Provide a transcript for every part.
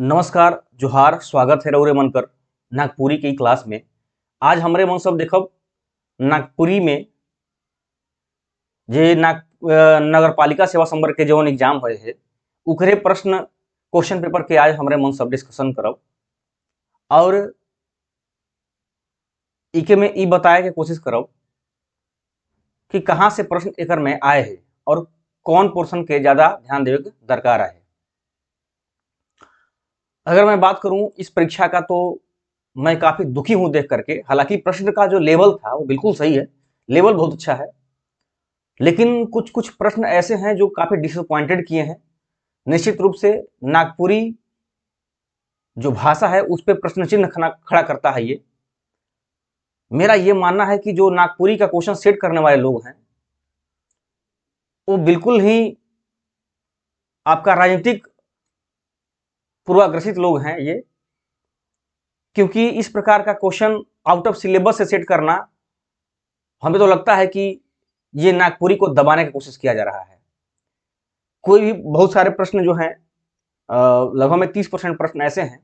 नमस्कार जोहार स्वागत है रउरे मनकर नागपुरी की क्लास में। आज हमरे मन सब देखब नागपुरी में जे नगर पालिका सेवा संवर्ग के जौन एग्जाम होए है उकरे प्रश्न क्वेश्चन पेपर के आज हमरे मन सब डिस्कशन करब और इके में ई बताए के कोशिश करब कि कहाँ से प्रश्न एकर में आए हैं और कौन पोर्शन के ज्यादा ध्यान देवे के दरकार है। अगर मैं बात करूं इस परीक्षा का तो मैं काफी दुखी हूं देख करके। हालांकि प्रश्न का जो लेवल था वो बिल्कुल सही है, लेवल बहुत अच्छा है, लेकिन कुछ कुछ प्रश्न ऐसे हैं जो काफी डिसअपॉइंटेड किए हैं। निश्चित रूप से नागपुरी जो भाषा है उस पर प्रश्न चिन्ह खड़ा करता है। ये मेरा ये मानना है कि जो नागपुरी का क्वेश्चन सेट करने वाले लोग हैं वो बिल्कुल ही आपका राजनीतिक पूर्वाग्रसित लोग हैं ये, क्योंकि इस प्रकार का क्वेश्चन आउट ऑफ सिलेबस से सेट करना हमें तो लगता है कि ये नागपुरी को दबाने की कोशिश किया जा रहा है। कोई भी बहुत सारे प्रश्न जो हैं लगभग में 30% प्रश्न ऐसे हैं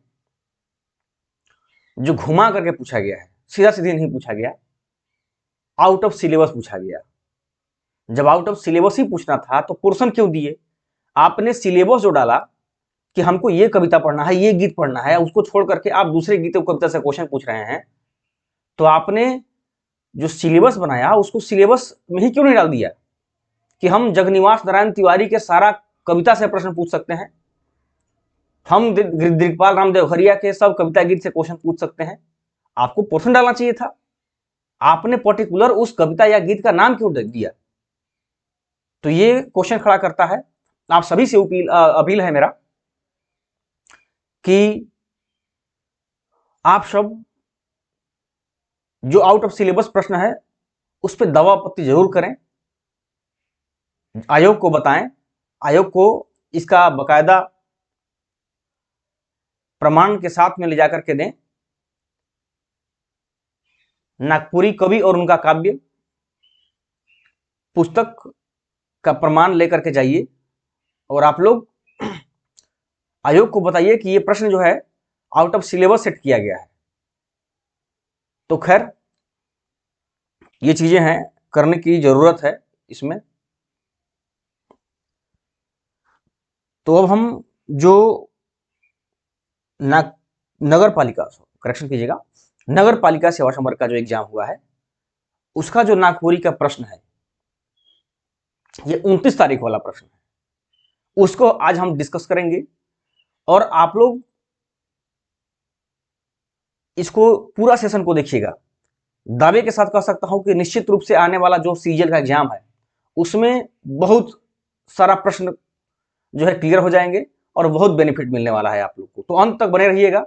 जो घुमा करके पूछा गया है, सीधा सीधी नहीं पूछा गया, आउट ऑफ सिलेबस पूछा गया। जब आउट ऑफ सिलेबस ही पूछना था तो पोर्शन क्यों दिए? आपने सिलेबस जो डाला कि हमको ये कविता पढ़ना है, ये गीत पढ़ना है, उसको छोड़ करके आप दूसरे गीत कविता से क्वेश्चन पूछ रहे हैं, तो आपने जो सिलेबस बनाया उसको सिलेबस में ही क्यों नहीं डाल दिया कि हम जगन्निवास नारायण तिवारी के सारा कविता से प्रश्न पूछ सकते हैं, हम दिग्पाल राम देवहरिया के सब कविता गीत से क्वेश्चन पूछ सकते हैं। आपको पोर्शन डालना चाहिए था, आपने पर्टिकुलर उस कविता या गीत का नाम क्यों दिया? तो ये क्वेश्चन खड़ा करता है। आप सभी से अपील है मेरा कि आप सब जो आउट ऑफ सिलेबस प्रश्न है उस पर दवा आपत्ति जरूर करें, आयोग को बताएं, आयोग को इसका बकायदा प्रमाण के साथ में ले जाकर के दें। नागपुरी कवि और उनका काव्य पुस्तक का प्रमाण लेकर के जाइए और आप लोग आयोग को बताइए कि ये प्रश्न जो है आउट ऑफ सिलेबस सेट किया गया है। तो खैर ये चीजें हैं, करने की जरूरत है इसमें। तो अब हम जो नगर पालिका, करेक्शन कीजिएगा, नगर पालिका सेवा संवर्ग का जो एग्जाम हुआ है उसका जो नागपुरी का प्रश्न है ये 29 तारीख वाला प्रश्न है, उसको आज हम डिस्कस करेंगे। और आप लोग इसको पूरा सेशन को देखिएगा। दावे के साथ कह सकता हूं कि निश्चित रूप से आने वाला जो सीजीएल का एग्जाम है उसमें बहुत सारा प्रश्न जो है क्लियर हो जाएंगे और बहुत बेनिफिट मिलने वाला है आप लोग को, तो अंत तक बने रहिएगा।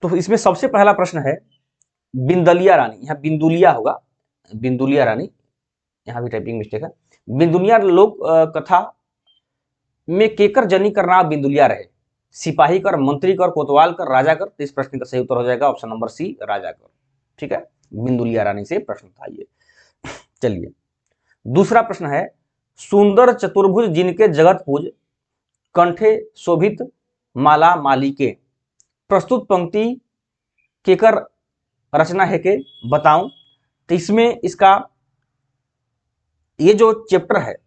तो इसमें सबसे पहला प्रश्न है बिंदलिया रानी, यहाँ बिंदुलिया होगा, बिंदुलिया रानी, यहाँ भी टाइपिंग मिस्टेक है। बिंदुलिया लोक कथा में केकर जनी कर नाम बिंदुलिया रहे? सिपाही कर, मंत्री कर, कोतवाल कर, राजा कर। तो इस प्रश्न का सही उत्तर हो जाएगा ऑप्शन नंबर सी, राजा कर। ठीक है, बिंदुलिया रानी से प्रश्न था ये। चलिए दूसरा प्रश्न है सुंदर चतुर्भुज जिनके जगत पूज, कंठे शोभित माला माली के, प्रस्तुत पंक्ति केकर रचना है के बताऊं। तो इसमें इसका ये जो चैप्टर है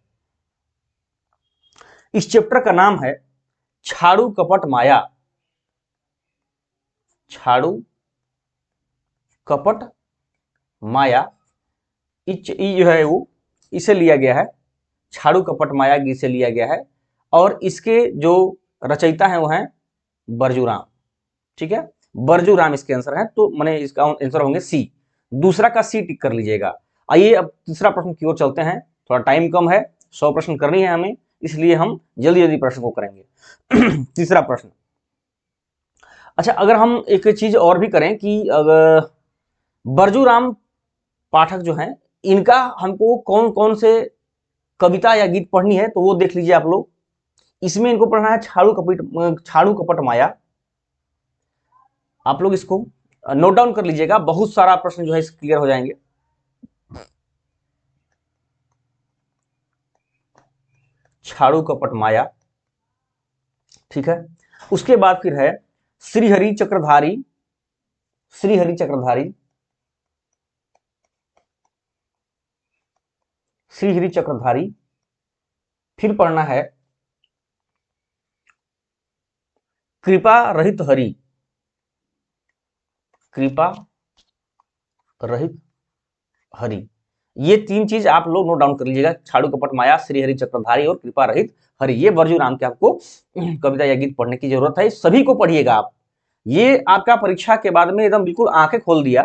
इस चैप्टर का नाम है छाड़ू कपट माया, छाड़ू कपट माया। जो है वो इसे लिया गया है, छाड़ू कपट माया गीत से लिया गया है और इसके जो रचयिता हैं वो हैं बरजूराम। ठीक है, बरजूराम इसके आंसर है, तो मैंने इसका आंसर होंगे सी। दूसरा का सी टिक कर लीजिएगा। आइए अब तीसरा प्रश्न की ओर चलते हैं, थोड़ा टाइम कम है, 100 प्रश्न करनी है हमें, इसलिए हम जल्दी जल्दी प्रश्न को करेंगे। तीसरा प्रश्न, अच्छा अगर हम एक चीज और भी करें कि अगर बरजूराम पाठक जो हैं इनका हमको कौन कौन से कविता या गीत पढ़नी है तो वो देख लीजिए आप लोग। इसमें इनको पढ़ना है छाड़ू कपट माया। आप लोग इसको नोट डाउन कर लीजिएगा, बहुत सारा प्रश्न जो है क्लियर हो जाएंगे। छाड़ू कपट माया, ठीक है। उसके बाद फिर है श्रीहरि चक्रधारी, श्रीहरि चक्रधारी, श्रीहरि चक्रधारी। फिर पढ़ना है कृपा रहित हरि, कृपा रहित हरि। ये तीन चीज आप लोग नोट डाउन कर लीजिएगा, छाड़ू कपट माया, श्रीहरि चक्रधारी और कृपा रहित हरि। ये बरजू राम के आपको कविता या गीत पढ़ने की जरूरत है, सभी को पढ़िएगा आप। ये आपका परीक्षा के बाद में एकदम बिल्कुल आंखें खोल दिया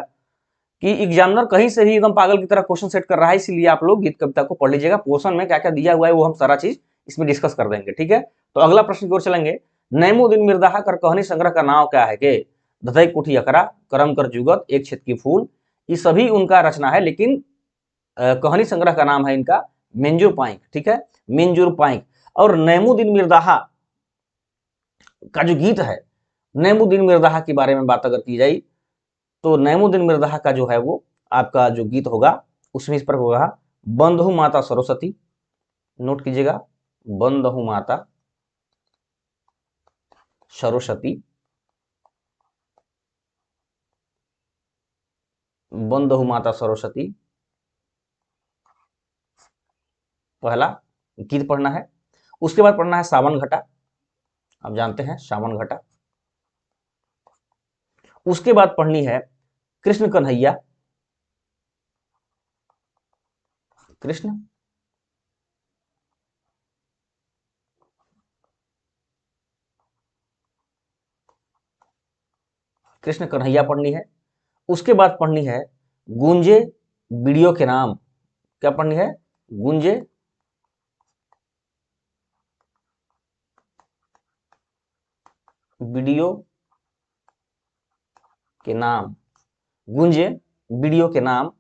कि एग्जामिनर कहीं से भी एकदम पागल की तरह क्वेश्चन सेट कर रहा है, इसलिए आप लोग गीत कविता को पढ़ लीजिएगा। पोर्शन में क्या क्या दिया हुआ है वो हम सारा चीज इसमें डिस्कस कर देंगे, ठीक है। तो अगला प्रश्न की ओर चलेंगे। नैमुद्दीन मिर्दाहा कर कहनी संग्रह का नाम क्या है के? दधई कुठी अकरा, करम कर जुगत, एक छेद की फूल। ये सभी उनका रचना है, लेकिन कहानी संग्रह का नाम है इनका मिंजुर पाइक, ठीक है, मिंजुर पाइक। और नैमुद्दीन मिर्दाहा का जो गीत है, नैमुद्दीन मिर्दाहा के बारे में बात अगर की जाए तो नैमुद्दीन मिर्दाहा का जो है वो आपका जो गीत होगा उसमें इस पर होगा, बंधु माता सरस्वती। नोट कीजिएगा, बंधु माता सरस्वती, बंधु माता सरस्वती पहला गीत पढ़ना है। उसके बाद पढ़ना है सावन घटा, आप जानते हैं सावन घटा। उसके बाद पढ़नी है कृष्ण कन्हैया, कृष्ण कृष्ण कन्हैया पढ़नी है। उसके बाद पढ़नी है गूंजे बीड़ियों के नाम। क्या पढ़नी है? गूंजे बीड़ियों के नाम, गूंजे बीड़ियों के नाम।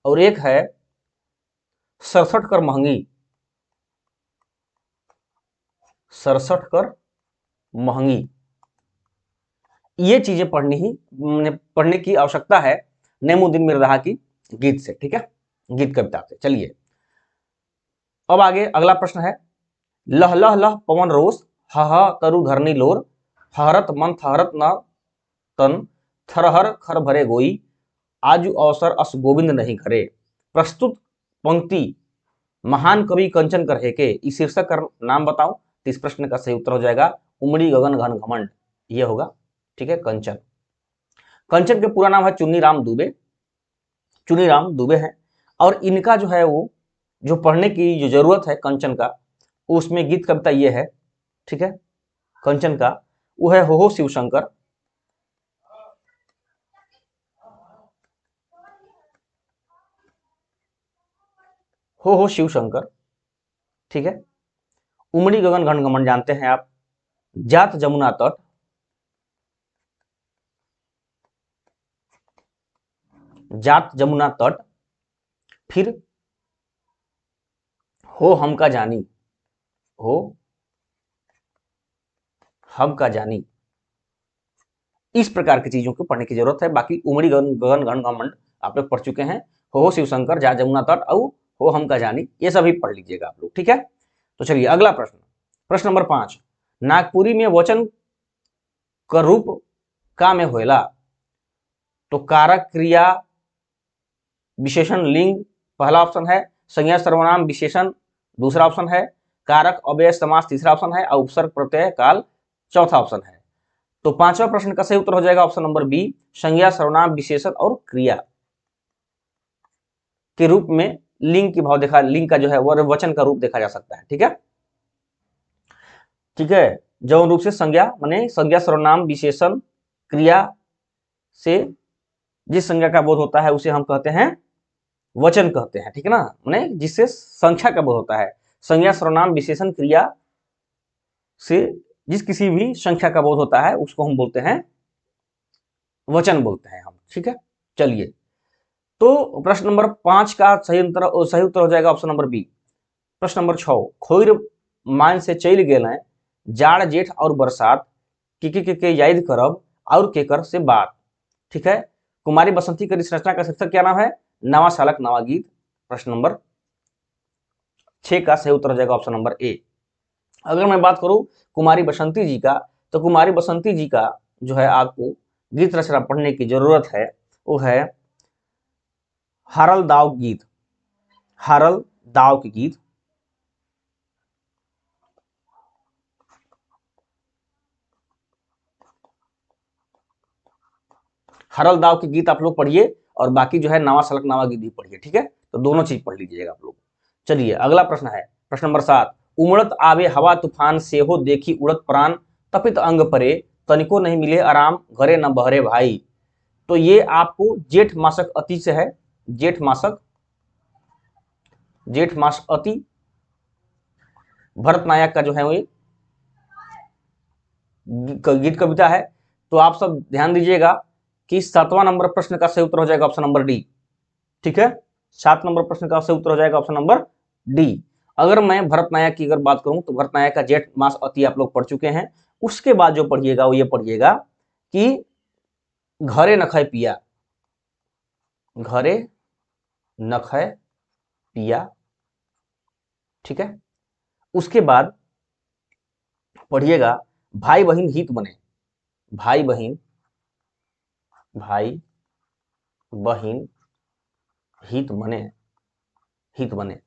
और एक है सड़सठ कर महंगी, सड़सठ कर महंगी। ये चीजें पढ़ने की आवश्यकता है नैमुद्दीन मिर्दाहा की गीत से, ठीक है, गीत कविता से। चलिए अब आगे अगला प्रश्न है, लह लह लह पवन रोष, ह तरु धरनी लोर, हरत मन थहरत न तन, थरहर खर भरे गोई, आजु अवसर अस गोविंद नहीं करे। प्रस्तुत पंक्ति महान कवि कंचन कर है के, इस शीर्षक का नाम बताओ। तो इस प्रश्न का सही उत्तर हो जाएगा उमड़ी गगन घन घमंड, ये होगा, ठीक है, कंचन। कंचन के पूरा नाम है चुन्नीराम दुबे, चुन्नीराम दुबे हैं। और इनका जो है वो जो पढ़ने की जो जरूरत है कंचन का, उसमें गीत कविता ये है, ठीक है, कंचन का वो है हो शिव शंकर, हो शिव शंकर, ठीक है। उमड़ी गगन घन घमंड जानते हैं आप। जात जमुना तट, जात जमुना तट। फिर हो हम का जानी, हो हम का जानी। इस प्रकार की चीजों को पढ़ने की जरूरत है। बाकी उमड़ी गगन घन घमंड आप लोग पढ़ चुके हैं, हो शिव शंकर, जात जमुना तट और हो हम का जानी, ये सभी पढ़ लीजिएगा आप लोग, ठीक है। तो चलिए अगला प्रश्न, प्रश्न नंबर 5, नागपुरी में वचन का रूप का में होएला? तो कारक क्रिया विशेषण लिंग पहला ऑप्शन है, संज्ञा सर्वनाम विशेषण दूसरा ऑप्शन है, कारक अव्यय समास तीसरा ऑप्शन है और उपसर्ग प्रत्यय काल चौथा ऑप्शन है। तो पांचवा प्रश्न का सही उत्तर हो जाएगा ऑप्शन नंबर बी, संज्ञा सर्वनाम विशेषण और क्रिया के रूप में लिंग की भाव देखा, लिंग का जो है वह वचन का रूप देखा जा सकता है, ठीक है, ठीक है। जौन रूप से संज्ञा माने संज्ञा सर्वनाम विशेषण क्रिया से जिस संज्ञा का बोध होता है उसे हम कहते हैं वचन कहते हैं, ठीक है ना, माने जिससे संख्या का बोध होता है। संज्ञा सर्वनाम विशेषण क्रिया से जिस किसी भी संख्या का बोध होता है उसको हम बोलते हैं वचन बोलते हैं हम, ठीक है। चलिए तो प्रश्न नंबर 5 का सही उत्तर हो जाएगा ऑप्शन नंबर बी। प्रश्न नंबर 6, खोइर मान से चल गेल जाड़ जेठ और बरसात, के याद करब और केकर से बात, ठीक है। कुमारी बसंती की इस रचना का शीर्षक क्या नाम है? नवा सालक नवा गीत। प्रश्न नंबर 6 का सही उत्तर हो जाएगा ऑप्शन नंबर ए। अगर मैं बात करूं कुमारी बसंती जी का, तो कुमारी बसंती जी का जो है आपको गीत रचना पढ़ने की जरूरत है, वो है हारल दाव गीत, हारल दाव के गीत। हरल दाव के गीत आप लोग पढ़िए, और बाकी जो है नावा सलक नावा गीत भी पढ़िए, ठीक है। तो दोनों चीज पढ़ लीजिएगा आप लोग। चलिए अगला प्रश्न है, प्रश्न नंबर 7। उमड़त आवे हवा तूफान से हो देखी उड़त प्राण, तपित अंग परे तनिको नहीं मिले आराम, घरे न बहरे भाई। तो ये आपको जेठ मासक अति से है, जेठ मासक, जेठ मास अति भरत नायक का जो है वो गीत कविता है। तो आप सब ध्यान दीजिएगा कि 7वां नंबर प्रश्न का सही उत्तर हो जाएगा ऑप्शन नंबर डी, ठीक है। 7 नंबर प्रश्न का सही उत्तर हो जाएगा ऑप्शन नंबर डी। अगर मैं भरत नायक की अगर बात करूं तो भरत नायक का जेठ मास अति आप लोग पढ़ चुके हैं। उसके बाद जो पढ़िएगा वो ये पढ़िएगा कि घरे नखय पिया, घरे नखय पिया, ठीक है। उसके बाद पढ़िएगा भाई बहन हित बने, भाई बहन, भाई बहन हित बने, हित बने।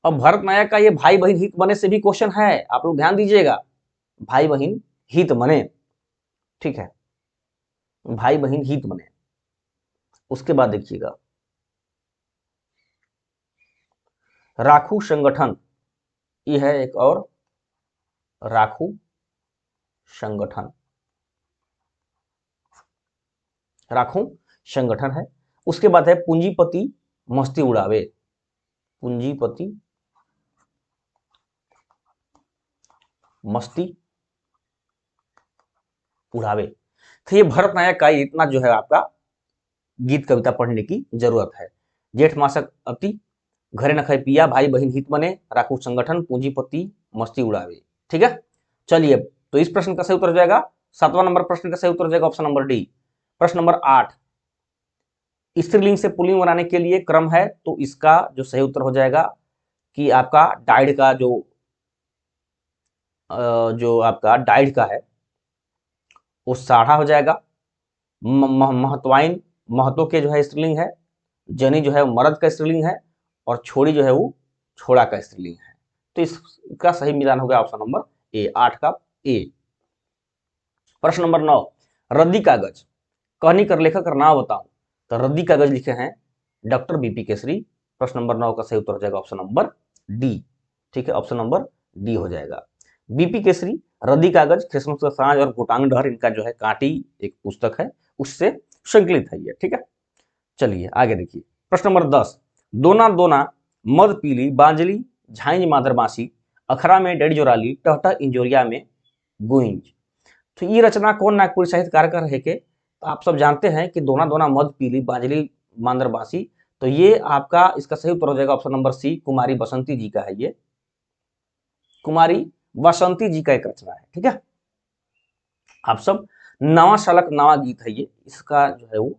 अब भरत नायक का ये भाई बहन हित बने से भी क्वेश्चन है, आप लोग ध्यान दीजिएगा, भाई बहन हित बने, ठीक है, भाई बहन हित बने। उसके बाद देखिएगा राखू संगठन, ये है एक और, राखू संगठन, राखू संगठन है। उसके बाद है पूंजीपति मस्ती उड़ावे, पूंजीपति मस्ती उड़ावे। तो ये भरत नायक का इतना जो है आपका गीत कविता पढ़ने की जरूरत है। जेठ मासक अति, घरे नखय पिया, भाई बहन हित बने, राखू संगठन, पूंजीपति मस्ती उड़ावे, ठीक है। चलिए तो इस प्रश्न का सही उत्तर हो जाएगा, 7वां नंबर प्रश्न का सही उत्तर हो जाएगा ऑप्शन नंबर डी। प्रश्न नंबर 8, स्त्रीलिंग से पुल्लिंग बनाने के लिए क्रम है, तो इसका जो सही उत्तर हो जाएगा कि आपका डाइड का जो आपका डाइड का है वो साढ़ा हो जाएगा। महत्वाइन महत्व के जो है स्त्रीलिंग है, जनी जो है मर्द का स्त्रीलिंग है, और छोड़ी जो है वो छोड़ा का स्त्रीलिंग है। तो इसका सही मिलान हो गया ऑप्शन नंबर ए, 8 का ए। प्रश्न नंबर 9, रद्दी कागज कहनी कर लेखक का नाम बताऊं, तो रद्दी कागज लिखे हैं डॉक्टर बीपी केसरी। प्रश्न नंबर 9 का सही उत्तर हो जाएगा ऑप्शन नंबर डी, ठीक है, ऑप्शन नंबर डी हो जाएगा। बीपी केसरी, रद्दी कागज, क्रिसमस का साँझ और घोटांग डहर, इनका जो है कांटी एक पुस्तक है, उससे संकलित है ये, ठीक है। चलिए आगे देखिए, प्रश्न नंबर 10, दोना दोना मद पीली बांजली झांझ मादर बांसी, अखरा में डेढ़ जोराली टहटा इंजोरिया में गुंज। तो ये रचना कौन नागपुरी साहित्यकार का रहे के, तो आप सब जानते हैं कि दोना दोना मद पीली बांजली मांदर बांसी। तो ये आपका इसका सही उत्तर हो जाएगा ऑप्शन नंबर सी, कुमारी बसंती जी का है ये, कुमारी बसंती जी का एक रचना है, ठीक है। आप सब नवा शालक नवा गीत है ये, इसका जो है वो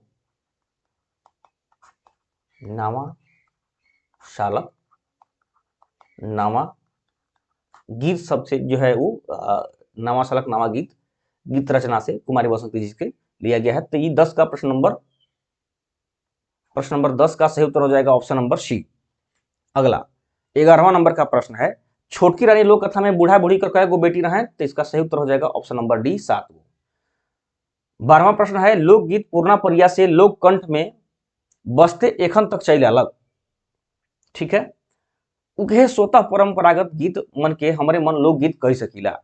नवा शालक नवा गीत सबसे जो है वो नवा शालक नवा गीत गीत रचना से कुमारी बसंती जी के लिया गया है। तो ये 10 का प्रश्न नंबर 10 का सही उत्तर हो जाएगा ऑप्शन नंबर सी। अगला 11वां नंबर का प्रश्न है, छोटकी रानी लोक कथा में बूढ़ा बूढ़ी कर कई गो बेटी रहे, तो इसका सही उत्तर हो जाएगा ऑप्शन नंबर डी, 7 गो। 12वां प्रश्न है, लोकगीत पूर्णा परिया से लोक कंठ में बसते एखन तक चल अलग, ठीक है। उहे स्वतः परंपरागत गीत मन के हमारे मन लोकगीत कह सकीला।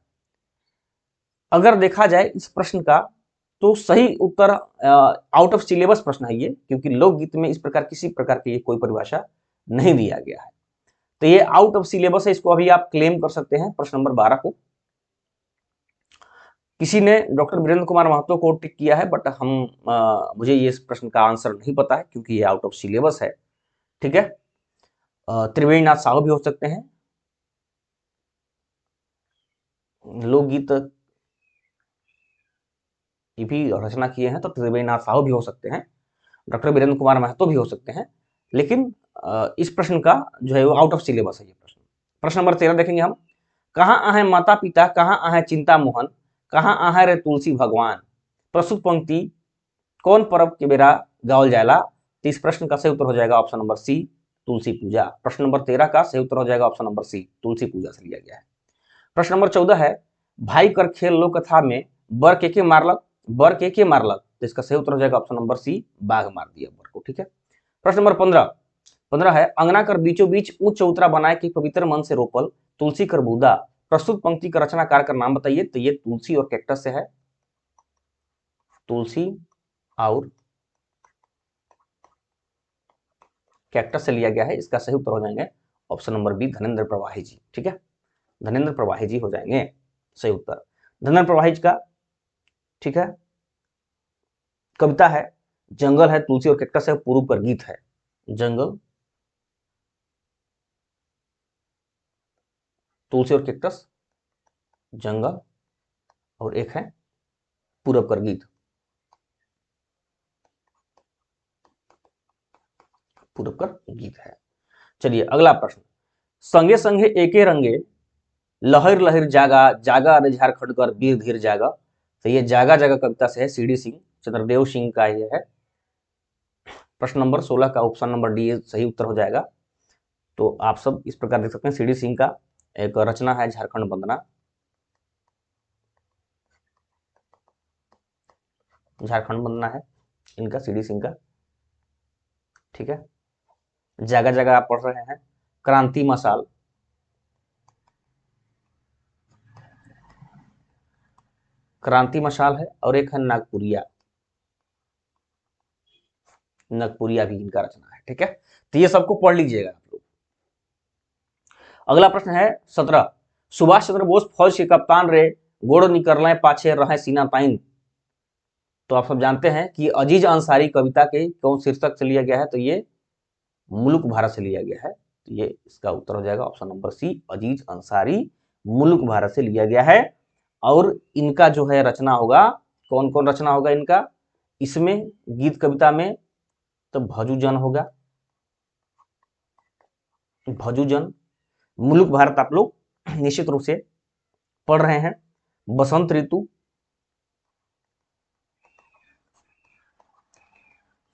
अगर देखा जाए इस प्रश्न का तो सही उत्तर आउट ऑफ सिलेबस प्रश्न है ये, क्योंकि लोकगीत में इस प्रकार किसी प्रकार की कोई परिभाषा नहीं दिया गया है। तो ये आउट ऑफ सिलेबस है, इसको अभी आप क्लेम कर सकते हैं प्रश्न नंबर 12 को। किसी ने डॉक्टर वीरेंद्र कुमार महतो को टिक किया है, बट मुझे ये इस प्रश्न का आंसर नहीं पता है, क्योंकि ये आउट ऑफ सिलेबस है, ठीक है। त्रिवेणी नाथ साहू भी हो सकते हैं, लोकगीत की भी रचना किए हैं, तो त्रिवेणी नाथ साहू भी हो सकते हैं, डॉक्टर वीरेंद्र कुमार महतो भी हो सकते हैं, लेकिन इस प्रश्न का जो है वो आउट ऑफ सिलेबस है ये प्रश्न। प्रश्न नंबर 13 देखेंगे हम, कहाँ आहे माता पिता, कहाँ आहे चिंता मोहन, कहाँ आहे रे तुलसी भगवान। प्रस्तुत पंक्ति कौन पर्व के बेरा गावल जाएला। तो इस प्रश्न का सही उत्तर हो जाएगा ऑप्शन नंबर सी, तुलसी पूजा। प्रश्न नंबर 13 का सही उत्तर हो जाएगा ऑप्शन नंबर सी, तुलसी पूजा से लिया गया है। प्रश्न नंबर 14 है, भाई कर खेल लोक कथा में बर के मारलक, बर के मारलक। तो इसका सही उत्तर हो जाएगा ऑप्शन नंबर सी, बाघ मार दिया बर को। ठीक है। प्रश्न नंबर 15 है, अंगना कर बीचों बीच ऊंच चौतरा बनाए के पवित्र मन से रोपल तुलसी कर बूदा। प्रस्तुत पंक्ति का रचनाकार का नाम बताइए। तो ये तुलसी और कैक्टस से है, तुलसी और कैक्टस से लिया गया है। इसका सही उत्तर हो जाएंगे ऑप्शन नंबर बी, धनेन्द्र प्रवाही जी। ठीक है, धनेन्द्र प्रवाही जी हो जाएंगे सही उत्तर। धनेन्द्र प्रवाही जी का, ठीक है, कविता है जंगल है, तुलसी और कैक्टस है, पूर्व पर गीत है जंगल, तुलसी और कैक्टस, जंगल, और एक है पूरब कर गीत, पूरब कर गीत है। चलिए अगला प्रश्न, संगे संगे एके रंगे लहर लहर जागा, जागा अरे झारखंड कर वीर धीर जागा। तो ये जागा जागा कविता से है, सीडी सिंह, चंद्रदेव सिंह का ये है। प्रश्न नंबर 16 का ऑप्शन नंबर डी सही उत्तर हो जाएगा। तो आप सब इस प्रकार देख सकते हैं, सीडी सिंह का एक रचना है झारखंड वंदना, झारखंड वंदना है इनका, सीडी सिंह का। ठीक है, जगह जगह आप पढ़ रहे हैं, क्रांति मसाल, क्रांति मशाल है, और एक है नागपुरिया, नागपुरिया भी इनका रचना है। ठीक है, तो ये सबको पढ़ लीजिएगा आप लोग। अगला प्रश्न है 17, सुभाष चंद्र बोस फौज के कप्तान रे गोड़ निकरले पाछे रहे सीना ताइन। तो आप सब जानते हैं कि अजीज अंसारी कविता के कौन शीर्षक से लिया गया है। तो ये मुल्क भारत से लिया गया है। तो ये इसका उत्तर हो जाएगा ऑप्शन नंबर सी, अजीज अंसारी मुल्क भारत से लिया गया है। और इनका जो है रचना होगा, कौन कौन रचना होगा इनका इसमें, गीत कविता में तो भजुजन होगा, भजुजन। मुल्क भारत आप लोग निश्चित रूप से पढ़ रहे हैं, बसंत ऋतु,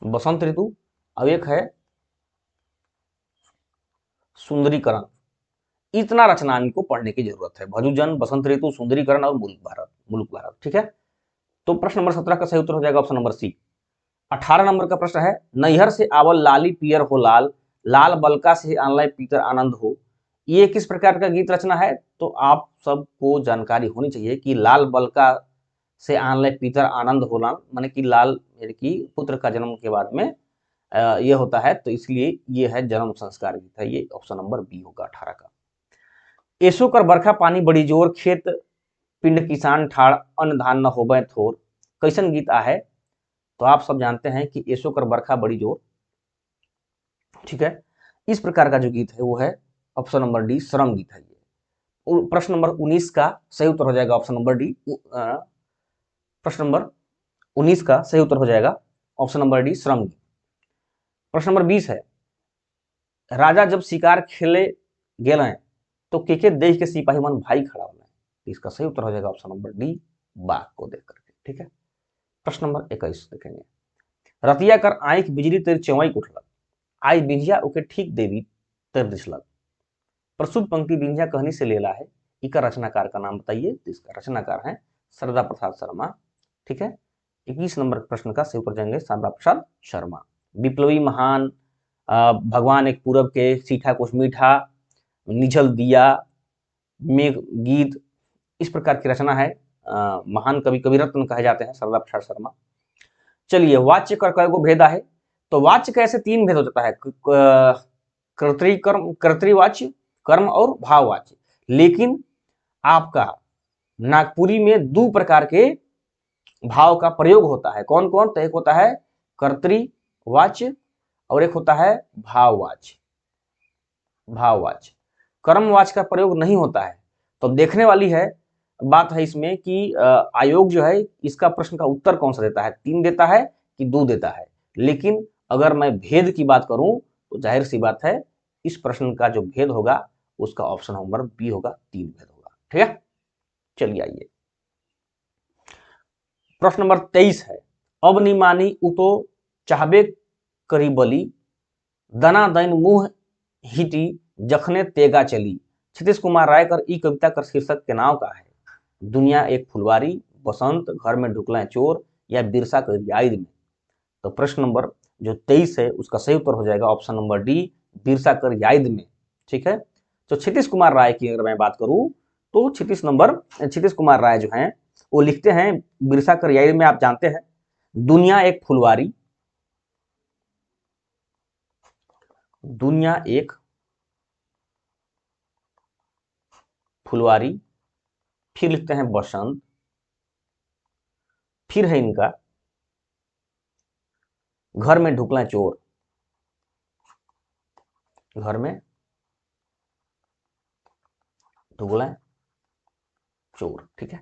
बसंत ऋतु, और एक है सुंदरीकरण। इतना रचना इनको पढ़ने की जरूरत है, भजुजन, बसंत ऋतु, सुंदरीकरण और मुल्क भारत, मुल्क भारत। ठीक है, तो प्रश्न नंबर 17 का सही उत्तर हो जाएगा ऑप्शन नंबर सी। 18 नंबर का प्रश्न है, नैहर से आवल लाली पियर हो लाल, लाल बलका से आनलाय पीतर आनंद हो। ये किस प्रकार का गीत रचना है। तो आप सबको जानकारी होनी चाहिए कि लाल बलका से आनलाय पीतर आनंद होला, माने कि लाल यानी कि पुत्र का जन्म के बाद में ये होता है, तो इसलिए ये है जन्म संस्कार गीत है। ये ऑप्शन नंबर बी होगा 18 का। एसो कर बरखा पानी बड़ी जोर, खेत पिंड किसान ठाड़, अन्न धान न होबे थोर। कैसन गीत आ है। तो आप सब जानते हैं कि एसो कर बरखा बड़ी जोर। ठीक है, इस प्रकार का जो गीत है वो है ऑप्शन नंबर डी, श्रम गीत है ये। प्रश्न नंबर 19 का सही उत्तर हो जाएगा ऑप्शन नंबर डी, प्रश्न नंबर 19 का सही उत्तर हो जाएगा ऑप्शन नंबर डी, श्रम गीत। प्रश्न नंबर 20 है, राजा जब शिकार खेले गेल तो के देख के सिपाही मन भाई खड़ा होना। इसका सही उत्तर हो जाएगा ऑप्शन नंबर डी, बाघ को देख करके। ठीक है, प्रश्न नंबर 21 देखेंगे, रतिया कर आंख बिजली तेरी चौई उठलक, आई बिंझिया उके ठीक देवी तर दिसलक। प्रस्तुत पंक्ति बिंझिया कहनी से लेला है, इसका रचनाकार का नाम बताइए। तो इसका रचनाकार है शारदा प्रसाद शर्मा। ठीक है, 21 नंबर प्रश्न का सही उत्तर जाएंगे शारदा प्रसाद शर्मा। विप्लवी महान, भगवान एक पूरब के, सीठा कुछ मीठा, निझल दिया, मेघ गीत, इस प्रकार की रचना है। महान कवि, कवि रत्न कहे जाते हैं शारदा प्रसाद शर्मा। चलिए, वाच्य का कई गो भेद है। तो वाच्य का ऐसे 3 भेद हो जाता है, कर्तृकर्म, कर्तृवाच्य, कर्म और भाववाच्य। लेकिन आपका नागपुरी में 2 प्रकार के भाव का प्रयोग होता है। कौन कौन। तो एक होता है कर्तृवाच्य और एक होता है भाववाच्य, भाववाच्य। कर्मवाच्य का प्रयोग नहीं होता है। तो देखने वाली है बात है इसमें कि आयोग जो है इसका प्रश्न का उत्तर कौन सा देता है, 3 देता है कि 2 देता है। लेकिन अगर मैं भेद की बात करूं तो जाहिर सी बात है इस प्रश्न का जो भेद होगा उसका ऑप्शन नंबर बी होगा, 3 भेद होगा। ठीक है, चलिए आइए प्रश्न नंबर 23 है, अब निमानी उतो चाहबे करी बली, दना दैन मुंह हिटी जखने तेगा चली। क्षितिज कुमार रायकर ई कविता कर शीर्षक के नाम का है? दुनिया एक फुलवारी, बसंत, घर में ढुकला चोर, या बिरसा कर याद में। तो प्रश्न नंबर जो 23 है उसका सही उत्तर हो जाएगा ऑप्शन नंबर डी, बिरसा कर याद में। ठीक है, तो क्षितिज कुमार राय की अगर मैं बात करूं तो क्षितिज कुमार राय जो हैं वो लिखते हैं बिरसा कर याद में, आप जानते हैं, दुनिया एक फुलवारी, दुनिया एक फुलवारी, फिर लिखते हैं बसंत, फिर है इनका घर में ढुकला चोर, घर में ढुकला चोर। ठीक है,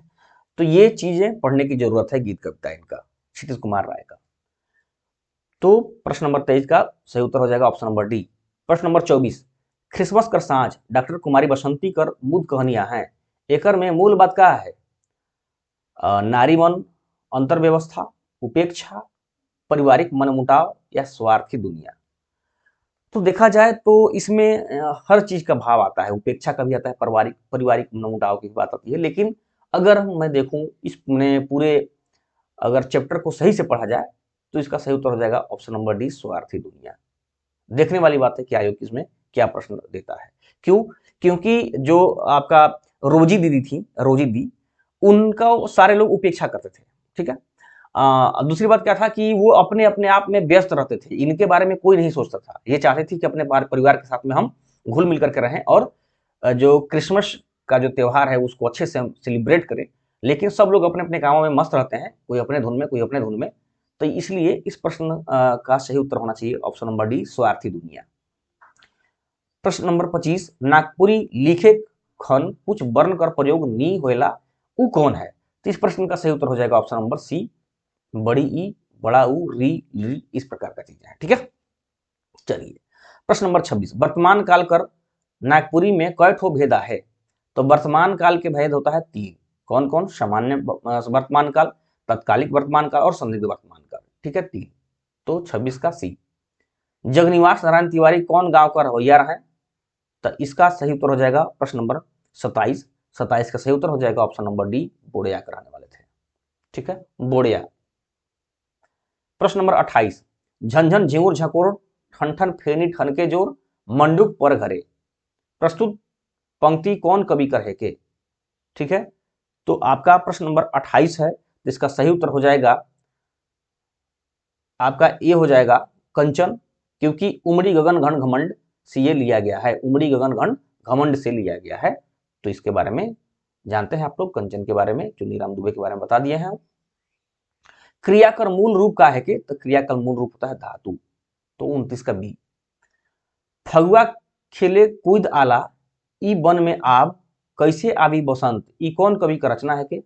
तो ये चीजें पढ़ने की जरूरत है गीत कविता इनका, क्षितिज कुमार राय का। तो प्रश्न नंबर 23 का सही उत्तर हो जाएगा ऑप्शन नंबर डी। प्रश्न नंबर 24, क्रिसमस कर सांझ डॉक्टर कुमारी बसंती कर मुद कहानियां हैं, एकर में मूल बात क्या है? नारी मन, अंतर व्यवस्था, उपेक्षा, पारिवारिक मनमुटाव, या स्वार्थी दुनिया। तो देखा जाए तो इसमें हर चीज का भाव आता है, उपेक्षा का भी आता है, पारिवारिक मनमुटाव की बात आती है। लेकिन अगर मैं देखूं इसमें पूरे अगर चैप्टर को सही से पढ़ा जाए तो इसका सही उत्तर हो जाएगा ऑप्शन नंबर डी, स्वार्थी दुनिया। देखने वाली बात है कि आयोग इसमें क्या प्रश्न देता है। क्यों? क्योंकि जो आपका रोजी दीदी थी, रोजी दी, उनका सारे लोग उपेक्षा करते थे। ठीक है, दूसरी बात क्या था कि वो अपने अपने आप में व्यस्त रहते थे, इनके बारे में कोई नहीं सोचता था। ये चाहते थे कि अपने परिवार के साथ में हम घुल मिल करके रहें और जो क्रिसमस का जो त्यौहार है उसको अच्छे से हम सेलिब्रेट करें। लेकिन सब लोग अपने अपने कामों में मस्त रहते हैं, कोई अपने धुन में, कोई अपने धुन में। तो इसलिए इस प्रश्न का सही उत्तर होना चाहिए ऑप्शन नंबर डी, स्वार्थी दुनिया। प्रश्न नंबर 25, नागपुरी लिखे खन कुछ वर्ण कर प्रयोग नी होएला उ कौन है? तो इस प्रश्न का सही उत्तर हो जाएगा ऑप्शन नंबर सी, बड़ी ई, बड़ा ऊ, री, ली, इस प्रकार का चीजें हैं। ठीक है, चलिए प्रश्न नंबर 26, वर्तमान काल कर नागपुरी में कय ठो भेदा है? तो वर्तमान काल के भेद होता है 3। कौन कौन? सामान्य वर्तमान काल, तत्कालिक वर्तमान काल और संदिग्ध वर्तमान काल। ठीक है, 3। तो 26 का सी। जगनिवास नारायण तिवारी कौन गांव का रवैया है? तो इसका सही उत्तर हो जाएगा प्रश्न नंबर 27। 27 का सही उत्तर हो जाएगा ऑप्शन नंबर डी, बोड़िया कराने वाले थे। ठीक है, बोड़िया। प्रश्न नंबर 28, झंझन झिंगुर झकोर ठन ठन फेनी ठन के जोर मंडूक पर घरे, प्रस्तुत पंक्ति कौन कवि कर है के? ठीक है, तो आपका प्रश्न नंबर 28 है, इसका सही उत्तर हो जाएगा आपका ये हो जाएगा कंचन, क्योंकि उमड़ी गगन घन घमंड से ये लिया गया है, उमड़ी गगन घन घमंड से लिया गया है। तो इसके बारे में जानते हैं आप लोग, कंचन के बारे में चुनीराम दुबे के बारे में बता दिए हैं। क्रिया कर मूल रूप का है कि? तो क्रिया का मूल रूप होता है धातु। तो 29 का बी। फगुआ खेले कूद आला ई वन में आब कैसे आबी बसंत, ई कौन कवि का रचना है के?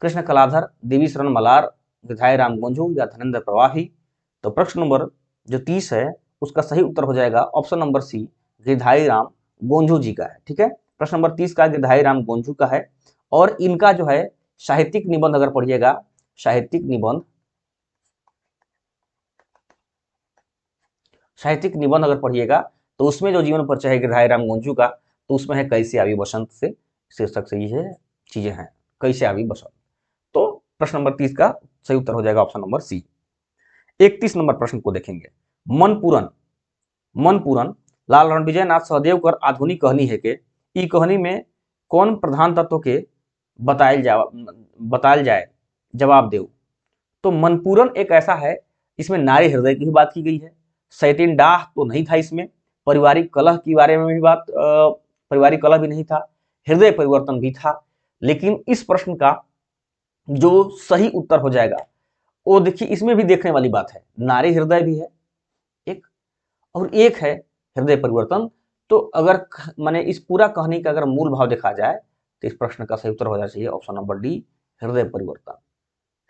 कृष्ण कलाधर, देवी शरण मलार, विधाय राम गोंझू, या धनेन्द्र प्रवाही। तो प्रश्न नंबर जो 30 है उसका सही उत्तर हो जाएगा option number C, Girdhari Ram Gonjhu ji का है। ठीक है, प्रश्न नंबर 30 का गिरधारी राम गोंझू का है। और इनका जो है साहित्यिक निबंध अगर पढ़िएगा, साहित्यिक निबंध अगर पढ़िएगा तो उसमें जो जीवन परिचय है गिरधारी राम गोंझू का, तो उसमें है कैसे आवी बसंत से शीर्षक से ये चीजें हैं, कैसे आवी बसंत। तो प्रश्न नंबर 30 का सही उत्तर हो जाएगा ऑप्शन नंबर सी। 31 नंबर प्रश्न को देखेंगे। मनपूरन लाल रणविजय नाथ सहदेव कर आधुनिक कहनी है के, ई कहनी में कौन प्रधान तत्व के बतायल जाए, जवाब देव। तो मनपूरन एक ऐसा है, इसमें नारी हृदय की भी बात की गई है, सैतीन डाह तो नहीं था इसमें, पारिवारिक कलह के बारे में भी बात, पारिवारिक कलह भी नहीं था, हृदय परिवर्तन भी था। लेकिन इस प्रश्न का जो सही उत्तर हो जाएगा वो देखिए, इसमें भी देखने वाली बात है, नारी हृदय भी है एक, और एक है हृदय परिवर्तन। तो अगर माने इस पूरा कहानी का अगर मूल भाव देखा जाए तो इस प्रश्न का सही उत्तर हो जाना चाहिए ऑप्शन नंबर डी, हृदय परिवर्तन।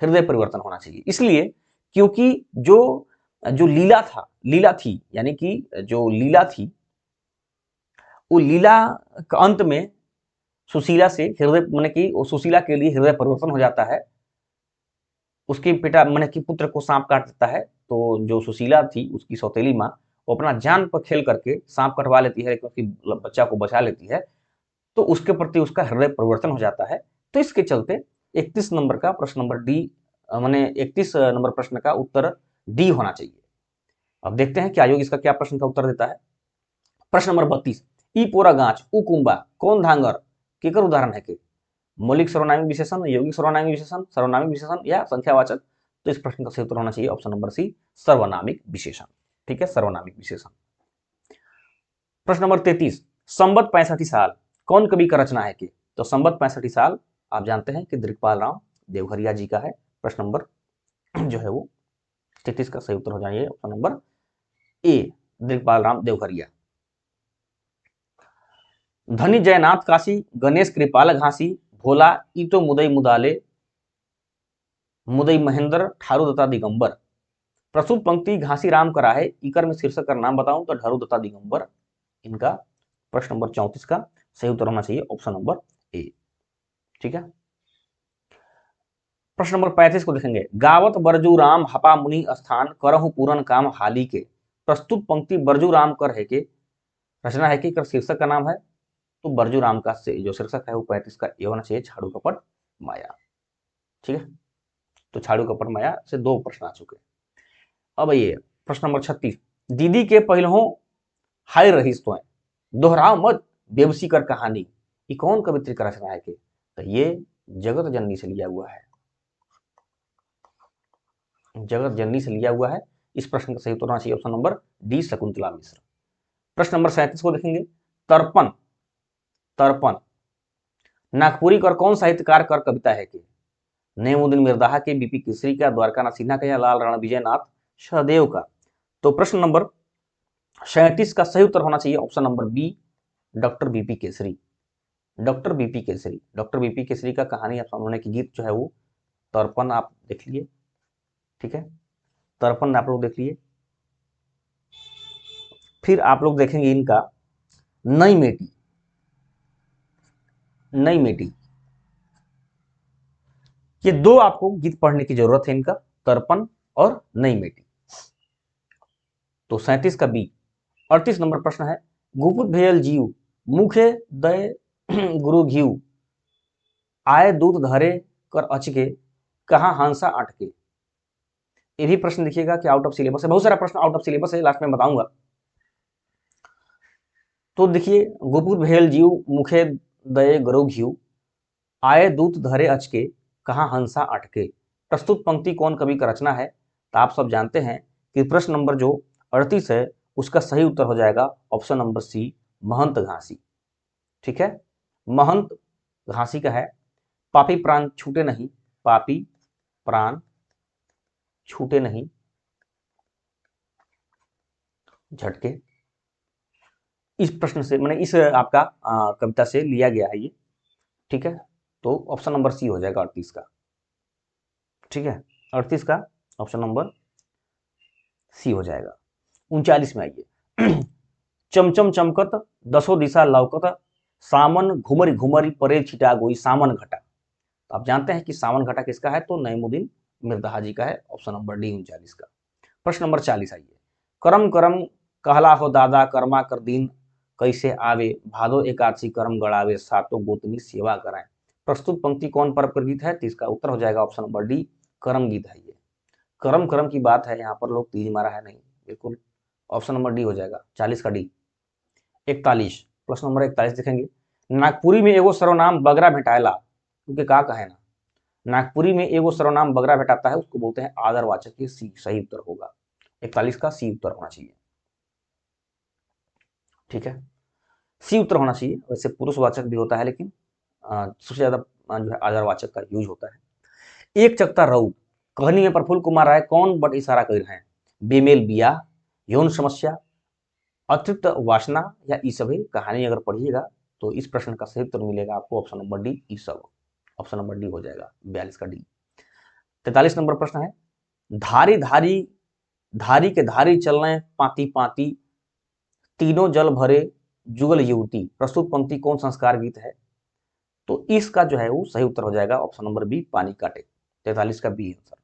हृदय परिवर्तन होना चाहिए, इसलिए क्योंकि जो जो लीला थी, यानी कि जो लीला थी वो लीला का अंत में सुशीला से हृदय माने कि सुशीला के लिए हृदय परिवर्तन हो जाता है, उसके पिता माने कि पुत्र को सांप काट देता है, तो जो सुशीला थी उसकी सौतेली माँ वो अपना जान पर खेल करके सांप कटवा लेती है, लेकिन उसकी बच्चा को बचा लेती है, तो उसके प्रति उसका हृदय परिवर्तन हो जाता है। तो इसके चलते 31 नंबर का प्रश्न नंबर डी माने 31 नंबर प्रश्न का उत्तर डी होना चाहिए। अब देखते हैं कि आयोग इसका क्या प्रश्न का उत्तर देता है। प्रश्न नंबर 32, ई पोरा गांच उ कुंबा कौन धांगर केकर उदाहरण है के? मौलिक सर्वनामिक विशेषण, यौगिक सर्वनामिक विशेषण, सर्वनामिक विशेषण या संख्यावाचक? तो इस प्रश्न का सही उत्तर होना चाहिए ऑप्शन नंबर सी, सर्वनामिक विशेषण। ठीक है, सर्वनामिक विशेषण। प्रश्न नंबर 33, संवत 65 साल कौन कवि का रचना है के? तो संवत 65 साल आप जानते हैं कि दिग्पाल राम देवघरिया जी का है। प्रश्न नंबर जो है वो 33 का सही उत्तर हो जाएगा option number A, Digpal Ram Deoghariya. धनी जयनाथ काशी गणेश कृपाल घासी भोला ईटो मुदई मुदाले मुदई महेंद्र ठारू दत्ता दिगंबर। प्रस्तुत पंक्ति घासी राम करा है, इकर में शीर्षक का नाम बताऊं तो ठारू दत्ता दिगंबर इनका प्रश्न नंबर 34 का सही उत्तर होना चाहिए ऑप्शन नंबर ए। ठीक है, प्रश्न नंबर 35 को देखेंगे। गावत बरजू राम हपा मुनि स्थान करहु पूरन काम हाली के। प्रस्तुत पंक्ति बरजू राम कर है के रचना है कि कर शीर्षक का नाम है, तो बरजू राम का से जो शीर्षक है वो 35 का ये होना चाहिए, छाड़ू कपट माया। ठीक है, तो छाड़ू कपट माया से 2 प्रश्न आ चुके। अब ये प्रश्न नंबर 36, दीदी के पहलहों हाय रहीस तो दोहराओ मत बेबसी कर कहानी, ये कौन कवित्री का रचना है के? तो ये जगत जननी से लिया हुआ है, जगत जननी से लिया हुआ है। इस प्रश्न का सही उत्तर होना चाहिए ऑप्शन नंबर डी, शकुंतला मिश्र। प्रश्न नंबर 37 को देखेंगे। तर्पण, तर्पण नागपुरी कर कौन साहित्यकार कर कविता है के? नेमुद्दीन मिर्दाहा के, बीपी केसरी का, द्वारकानाथ सिन्हा का या लाल राणा विजयनाथ सहदेव का? तो प्रश्न नंबर 37 का सही उत्तर होना चाहिए option number B, doctor BP Kesari. Doctor BP Kesari, doctor BP Kesari का कहानी आप सामने की गीत जो है वो तर्पण आप देख लिए। ठीक है, तर्पण आप लोग देख लिए। फिर आप लोग देखेंगे इनका नई मेटी, नई मेटी, ये 2 आपको गीत पढ़ने की जरूरत है इनका, तर्पण और नई मेटी। तो 37 का बी। 38 नंबर प्रश्न है। गुपुत भेयल जीव मुखे दय गुरु घीव आए दूत धरे कर अचके कहाँ हंसा अटके। ये भी प्रश्न देखिएगा कि आउट ऑफ सिलेबस है, बहुत सारा प्रश्न आउट ऑफ सिलेबस है, लास्ट में बताऊंगा। तो देखिए, गुपुत भेयल जीव मुखे दय गुरु घीव आए दूत धरे अचके कहाँ हंसा अटके। प्रस्तुत पंक्ति कौन कवि का रचना है? तो आप सब जानते हैं कि प्रश्न नंबर जो 38 है उसका सही उत्तर हो जाएगा ऑप्शन नंबर सी, महंत घासी। ठीक है, महंत घासी का है। पापी प्राण छूटे नहीं, पापी प्राण छूटे नहीं झटके, इस प्रश्न से मैंने इस आपका कविता से लिया गया है ये। ठीक है, तो ऑप्शन नंबर सी हो जाएगा 38 का। ठीक है, 38 का ऑप्शन नंबर सी हो जाएगा। 39 में आइए। चमचम चमकत दसो दिशा लौकत सामन घुमरी घुमरी परे छिटा गोई सामन घटा। तो आप जानते हैं कि सामन घटा किसका है? तो नईमुद्दीन मिर्दाहा जी का है, ऑप्शन नंबर डी 39 का। प्रश्न नंबर 40 आइए। करम करम कहला हो दादा कर्मा कर दीन कैसे आवे भादो एकादशी कर्म गड़ावे सातों गोतनी सेवा कराएं। प्रस्तुत पंक्ति कौन पर्व का गीत है? तो इसका उत्तर हो जाएगा ऑप्शन नंबर डी, करम गीत है ये। करम करम की बात है, यहाँ पर लोग तीज मारा है नहीं, बिल्कुल ऑप्शन नंबर डी हो जाएगा, 40 का डी। 41, प्रश्न नंबर 41 देखेंगे। नागपुरी में एगो सर्वनाम बगरा भेटायला, क्योंकि का कहे ना, नागपुरी में एगो सर्वनाम बगरा भेटाता है, उसको बोलते हैं आदरवाचक। ये सी सही उत्तर होगा, 41 का सी उत्तर होना चाहिए। ठीक है, सी उत्तर होना चाहिए। वैसे पुरुषवाचक भी होता है, लेकिन सबसे ज्यादा जो है आदरवाचक का यूज होता है। एक चकता रऊ कहानी में प्रफुल्ल कुमार राय कौन बट इशारा कर रहे हैं? बेमेल बिया, यौन समस्या, अतृप्त वासना या ई सभी। कहानी अगर पढ़िएगा तो इस प्रश्न का सही उत्तर मिलेगा आपको ऑप्शन नंबर डी, ई सब। ऑप्शन नंबर डी हो जाएगा 42 का डी। 43 नंबर प्रश्न है। धारी धारी धारी के धारी चलने पाती पाती तीनों जल भरे जुगल युवती। प्रस्तुत पंक्ति कौन संस्कार गीत है? तो इसका जो है वो सही उत्तर हो जाएगा ऑप्शन नंबर बी, पानी काटे। 43 का बी आंसर,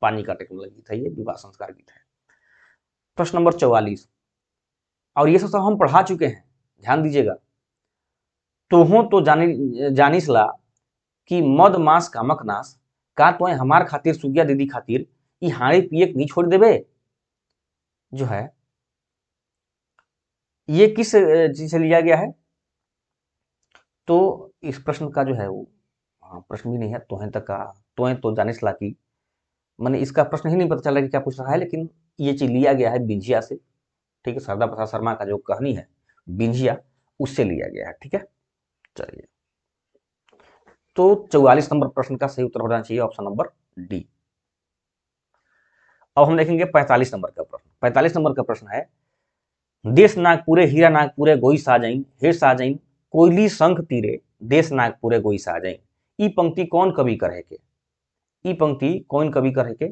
पानी काटे का मतलब गीत है ये, विवाह संस्कार गीत है। प्रश्न नंबर 44, और ये सब हम पढ़ा चुके हैं, ध्यान दीजिएगा। तो हो तो जानिस ला कि मद मांस कामक नाश, का तो हमार खातिर सुगिया दीदी खातिर ई हाड़ी पिए नहीं छोड़ देवे, जो है ये किस चीज से लिया गया है? तो इस प्रश्न का जो है वो, हाँ प्रश्न भी नहीं है, तोहें तक का, तोहें तो जानिस ला की, मैंने इसका प्रश्न ही नहीं पता चला कि क्या पूछ रहा है, लेकिन ये चीज लिया गया है बिंझिया से, ठीक है। सरदार प्रसाद शर्मा का जो कहानी है बिंझिया, उससे लिया गया है, ठीक है। चलिए, तो 44 नंबर प्रश्न का सही उत्तर होना चाहिए ऑप्शन नंबर डी। अब हम देखेंगे 45 नंबर का प्रश्न। 45 नंबर का प्रश्न है, देश नागपुरे हीरा नागपुरे गोई साजइन, हे साजइन कोयली शंख तीरे, देश नागपुरे गोई साजइन। ई पंक्ति कौन कवि कहे के? ई पंक्ति कौन कवि कहे के?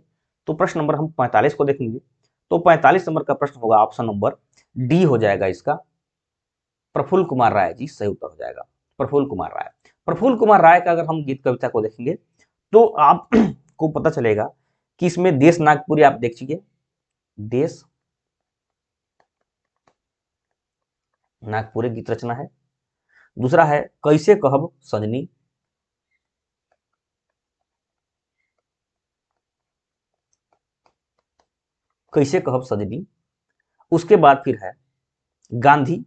तो प्रश्न नंबर हम 45 को देखेंगे। तो 45 नंबर का प्रश्न होगा ऑप्शन नंबर डी हो जाएगा इसका, प्रफुल्ल कुमार राय जी सही उत्तर हो जाएगा, प्रफुल्ल कुमार राय। प्रफुल्ल कुमार राय का अगर हम गीत कविता को देखेंगे तो आपको पता चलेगा कि इसमें देश नागपुरी आप देखिए, देश नागपुरी गीत रचना है। दूसरा है कैसे कहब सजनी, कैसे कहब सजनी। उसके बाद फिर है गांधी,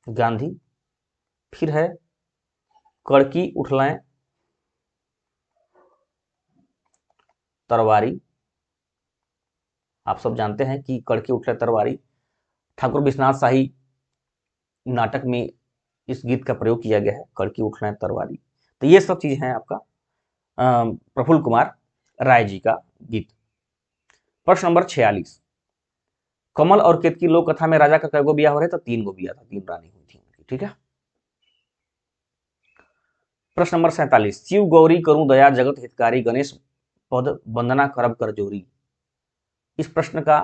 गांधी। फिर है कड़की उठलाएं तरवारी, आप सब जानते हैं कि कड़की उठले तरवारी ठाकुर विश्वनाथ शाही नाटक में इस गीत का प्रयोग किया गया है, कड़की उठलाएं तरवारी। तो ये सब चीज है आपका प्रफुल्ल कुमार राय जी का गीत। प्रश्न नंबर 46, कमल और केतकी लोक कथा में राजा का कई गो बिया हो रहे? तो 3 गो बिया था, 3 रानी हुई थी उनकी, ठीक है। प्रश्न नंबर 47, शिव गौरी करूं दया जगत हितकारी, गणेश पद वंदना करब कर जोरी। इस प्रश्न का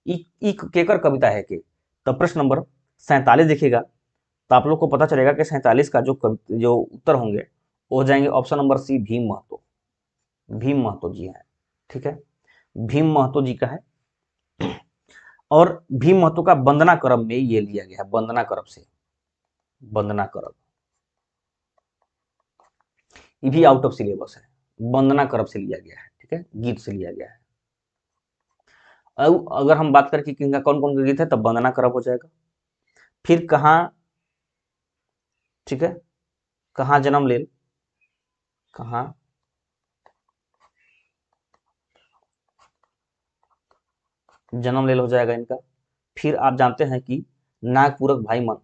केकर कविता है के? तो प्रश्न नंबर 47 देखिएगा तो आप लोग को पता चलेगा कि 47 का जो उत्तर होंगे वो हो जाएंगे option number C, Bhim Mahto. Bhim Mahto ji हैं, ठीक है, भीम महतो जी का है। और भीम महतो का वंदना करब में ये लिया गया है, वंदना करब से, वंदना करब, ये भी आउट ऑफ सिलेबस है, वंदना करब से लिया गया है, ठीक है, गीत से लिया गया है। अगर हम बात करें कि किनका कौन कौन का गीत है तब वंदना करब हो जाएगा। फिर कहाँ, ठीक है, कहाँ जन्म ले, कहाँ जन्म ले हो जाएगा इनका। फिर आप जानते हैं कि नागपूरक भाई मन,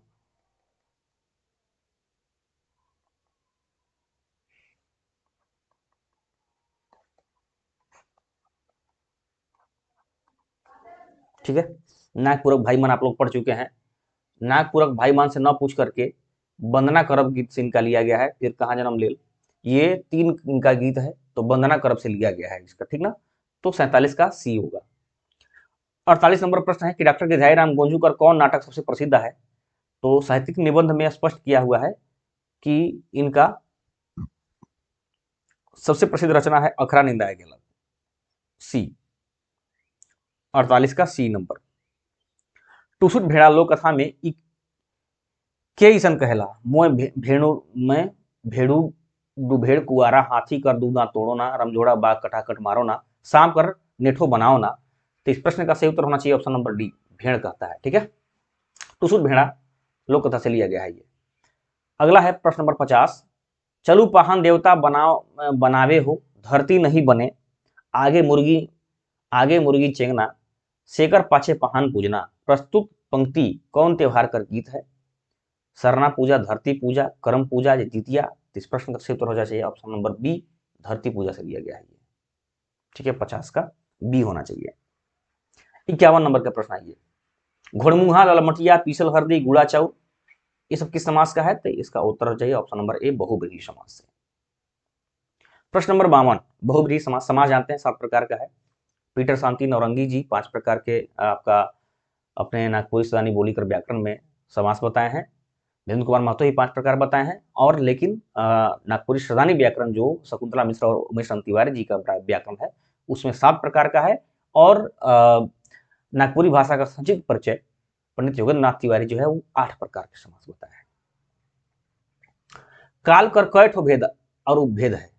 ठीक है, नागपूरक भाई मन आप लोग पढ़ चुके हैं। नागपूरक भाई मान से न पूछ करके वंदना करब गीत से इनका लिया गया है। फिर कहाँ जन्म ले, ये 3 इनका गीत है, तो वंदना करब से लिया गया है इसका, ठीक ना। तो 47 का सी होगा। 48 नंबर प्रश्न है कि डॉक्टर गिरधारी राम गोंजूकर कौन नाटक सबसे प्रसिद्ध है? तो साहित्यिक निबंध में स्पष्ट किया हुआ है कि इनका सबसे प्रसिद्ध रचना है अखरा निंदाए गेला, सी, 48 का सी नंबर। टुसुट भेड़ा लोक कथा में के ईसन कहला, मोय भेड़ू में भेड़ू डुभेड़ कुआरा, हाथी कर दूना तोड़ो ना, रमझोड़ा बाग कटाकट मारो ना, शाम कर नेठो बनाओ ना। तो इस प्रश्न का सही उत्तर होना चाहिए ऑप्शन नंबर डी, भेड़ कहता है, ठीक है। टुसुट भेड़ा लोक कथा से लिया गया है ये। अगला है प्रश्न नंबर 50, चलू पाहन देवता बनावे हो, धरती नहीं बने, आगे मुर्गी चेंगना, शेकर पाछे पहान पूजना। प्रस्तुत पंक्ति कौन त्योहार का गीत है? सरना पूजा, धरती पूजा, करम पूजा, जितिया। इस प्रश्न का सही उत्तर हो जाना चाहिए ऑप्शन नंबर बी, धरती पूजा से लिया गया है ये, ठीक है, 50 का बी होना चाहिए। 51 नंबर का प्रश्न है ये, घोड़मुहा ललमटिया पीसल हरदी गुड़ा चाउ, ये सब किस समास का है? तो इसका उत्तर हो जाइए ऑप्शन नंबर ए, बहुब्रीहि समास से। प्रश्न नंबर 52, बहुब्रीहि समास, समास जानते हैं 7 प्रकार का है। पीटर शांति नौरंगी जी 5 प्रकार के आपका अपने नागपुरी सदानी बोली कर व्याकरण में समास बताए हैं। वीरेंद्र कुमार महतो ही 5 प्रकार बताए हैं, और लेकिन नागपुरी श्रृदानी व्याकरण जो शकुंतला मिश्र और उमेश चंद्र तिवारी जी का व्याकरण है उसमें 7 प्रकार का है, और नागपुरी भाषा का संक्षिप्त परिचय पंडित योगेंद्र नाथ तिवारी जो है वो 8 प्रकार के समास बताया है। काल कर कय ठो भेद और उपभेद है,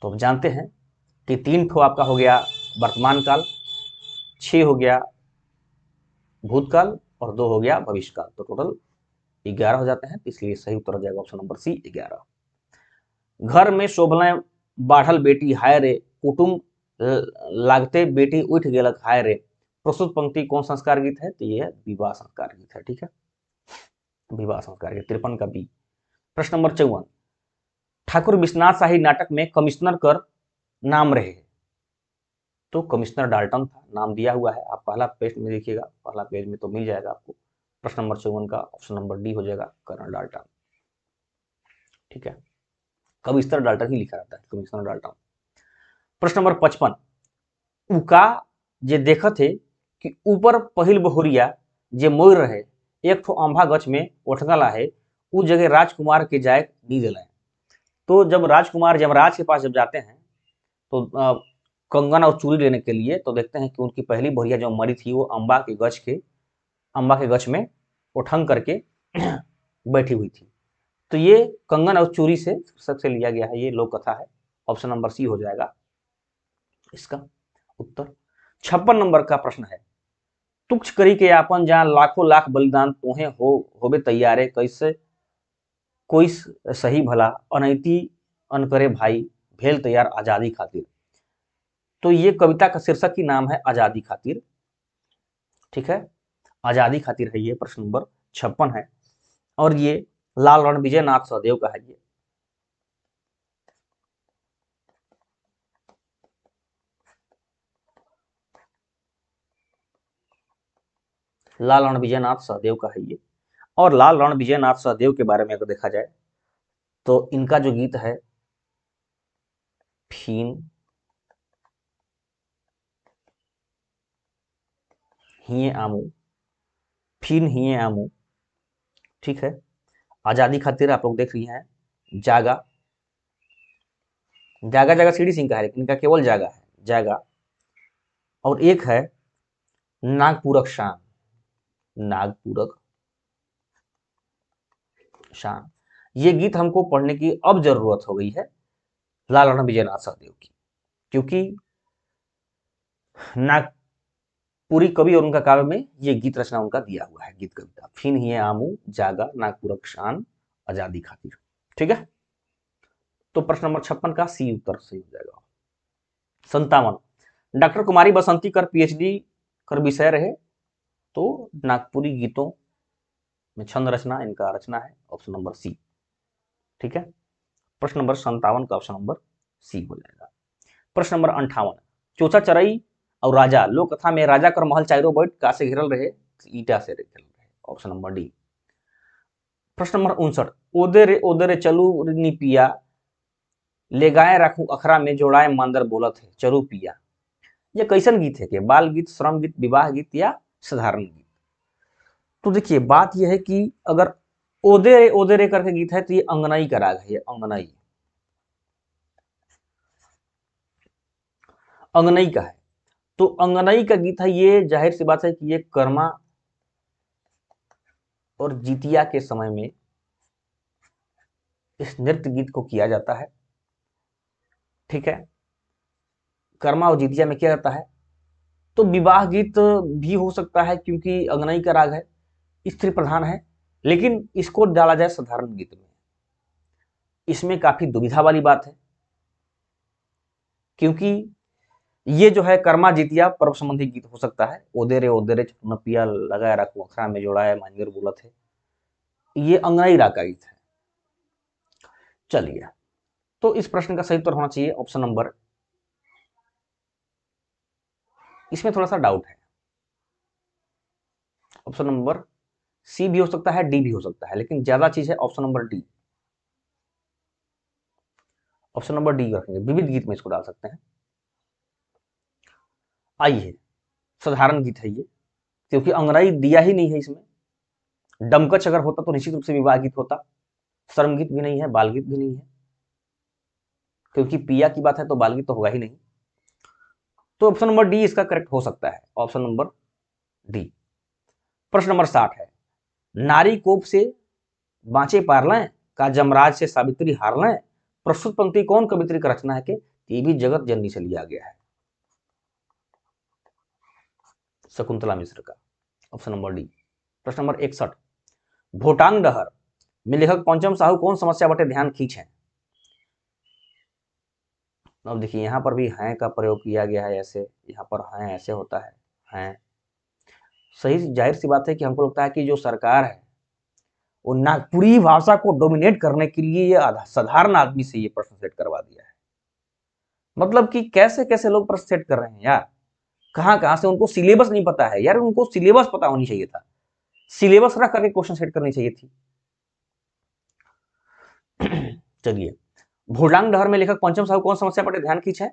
तो हम जानते हैं कि 3 ठो आपका हो गया वर्तमान काल, 6 हो गया भूतकाल और 2 हो गया भविष्य काल, तो टोटल 11 हो जाते हैं। इसलिए सही उत्तर हो जाएगा ऑप्शन नंबर सी 11। घर में शोभलें बाढ़ल बेटी हाय रे, कुटुंब लागते बेटी उठ गेलक हाय रे, प्रस्तुत पंक्ति कौन संस्कार गीत है, तो ये है विवाह संस्कार गीत है। ठीक है, विवाह संस्कार गीत 53 का बी। प्रश्न नंबर 54, ठाकुर विश्वनाथ शाही नाटक में कमिश्नर कर नाम रहे, तो कमिश्नर डाल्टन था, नाम दिया हुआ है। आप पहला पेज में देखिएगा, पहला पेज में तो मिल जाएगा आपको। प्रश्न नंबर 54 का ऑप्शन नंबर डी हो जाएगा कर्नल डाल्टन। ठीक है, कमिश्नर डाल्टन ही लिखा रहता है, कमिश्नर डाल्टन। प्रश्न नंबर 55, उका जे देखत थे कि ऊपर पहिल बहुरिया जे मोर रहे, एक ठो आंबा गछ में ओठगला है, उस जगह राजकुमार के जाए नींद लाए। तो जब राजकुमार यमराज के पास जब जाते हैं तो कंगन और चूड़ी लेने के लिए, तो देखते हैं कि उनकी पहली बहुरिया जो मरी थी वो अम्बा के गछ में उठंग करके बैठी हुई थी। तो ये कंगन और चूड़ी से सबसे लिया गया है, ये लोक कथा है। ऑप्शन नंबर सी हो जाएगा इसका उत्तर। 56 नंबर का प्रश्न है, तुक्ष करी के आपन जहां लाखों लाख बलिदान तोहे होबे तैयारे, कैसे कोई सही भला अनैति अनकरे भाई भेल तैयार आजादी खातिर। तो ये कविता का शीर्षक ही नाम है आजादी खातिर। ठीक है, आजादी खातिर है ये, प्रश्न नंबर 56 है, और ये लाल रणविजय नाथ सहदेव का है। ये लाल रणविजय नाथ सहदेव का है ये। और लाल रणविजय नाथ सहदेव के बारे में अगर देखा जाए तो इनका जो गीत है फीन हिए आमू, फीन हिए आमू, ठीक है, आजादी खातिर आप लोग देख रही हैं, जागा, जागा जागा सीढ़ी सिंह का है लेकिन इनका केवल जागा है, जागा। और एक है नागपूरक शान, नागपूरक शान। ये गीत हमको पढ़ने की अब जरूरत हो गई है लाल रणविजय नाथ सहदेव की, क्योंकि नागपुरी कवि और उनका काव्य में ये गीत रचना उनका दिया हुआ है, गीत कविता फिन हिए आमू, जागा, नागपूरक शान, आजादी खातिर। ठीक है, तो प्रश्न नंबर 56 का सी उत्तर सही हो जाएगा। 57, डॉक्टर कुमारी बसंती कर पीएचडी कर विषय रहे, तो नागपुरी गीतों में छंद रचना इनका रचना है, ऑप्शन नंबर सी। ठीक है, प्रश्न नंबर 57 का ऑप्शन नंबर सी हो जाएगा। प्रश्न नंबर 58, चौथा चरई और राजा लोक कथा में राजा कर महल चारों बैठ का से घिरल रहे, ईटा से घिरल रहे, ऑप्शन नंबर डी। प्रश्न नंबर 59, ओदे रे चलू नी पिया, ले गाय रखू अखरा में जोड़ाए मांदर बोलत है चरू पिया। ये कैसन गीत है कि बाल गीत, श्रम गीत, विवाह गीत या साधारण गीत। तो देखिए बात यह है कि अगर ओदे रे करके गीत है तो ये अंगनाई का राग है, ये अंगनाई, अंगनई का है। तो अंगनई का गीत है ये, जाहिर सी बात है कि ये कर्मा और जितिया के समय में इस नृत्य गीत को किया जाता है। ठीक है, कर्मा और जितिया में किया जाता है। तो विवाह गीत भी हो सकता है क्योंकि अंगनई का राग है, स्त्री प्रधान है, लेकिन इसको डाला जाए साधारण गीत में, इसमें काफी दुविधा वाली बात है, क्योंकि ये जो है कर्मा जितिया पर्व संबंधी गीत हो सकता है। ओदे रे पिया लगाए रखो अखरा में जोड़ा है मांजर बोलत है, ये अंगनाई राग का गीत है। चलिए, तो इस प्रश्न का सही उत्तर होना चाहिए ऑप्शन नंबर, इसमें थोड़ा सा डाउट है, ऑप्शन नंबर सी भी हो सकता है, डी भी हो सकता है, लेकिन ज्यादा चीज है option number D. Option number D रखेंगे, विविध गीत में इसको डाल सकते हैं। आइए, साधारण गीत है ये, क्योंकि अंगनाई दिया ही नहीं है इसमें, डमकच अगर होता तो निश्चित रूप से विवाह गीत होता, श्रम गीत भी नहीं है, बाल गीत भी नहीं है, क्योंकि पिया की बात है तो बाल गीत तो होगा ही नहीं। तो ऑप्शन नंबर डी इसका करेक्ट हो सकता है, ऑप्शन नंबर डी। प्रश्न नंबर 60 है, नारी कोप से बांचे पारलें का जमराज से सावित्री हारलें, प्रस्तुत पंक्ति कौन कवित्री का रचना है कि ये भी जगत जननी से लिया गया है? शकुंतला मिश्र का, ऑप्शन नंबर डी। प्रश्न नंबर 61, भोटांग डहर में लेखक पंचम साहू कौन समस्या बटे ध्यान खींचे? अब देखिए यहाँ पर भी हैं का प्रयोग किया गया है, ऐसे यहाँ पर हैं ऐसे होता है, हैं सही, जाहिर सी बात है कि हमको लगता है कि जो सरकार है वो नागपुरी भाषा को डोमिनेट करने के लिए ये साधारण आदमी से ये प्रश्न सेट करवा दिया है। मतलब कि कैसे कैसे लोग प्रश्न सेट कर रहे हैं यार, कहाँ कहाँ से, उनको सिलेबस नहीं पता है यार, उनको सिलेबस पता होनी चाहिए था, सिलेबस रख करके क्वेश्चन सेट करनी चाहिए थी। चलिए, भोटांग डहर में लेखक पंचम साहू कौन समस्या पर ध्यान खींचे?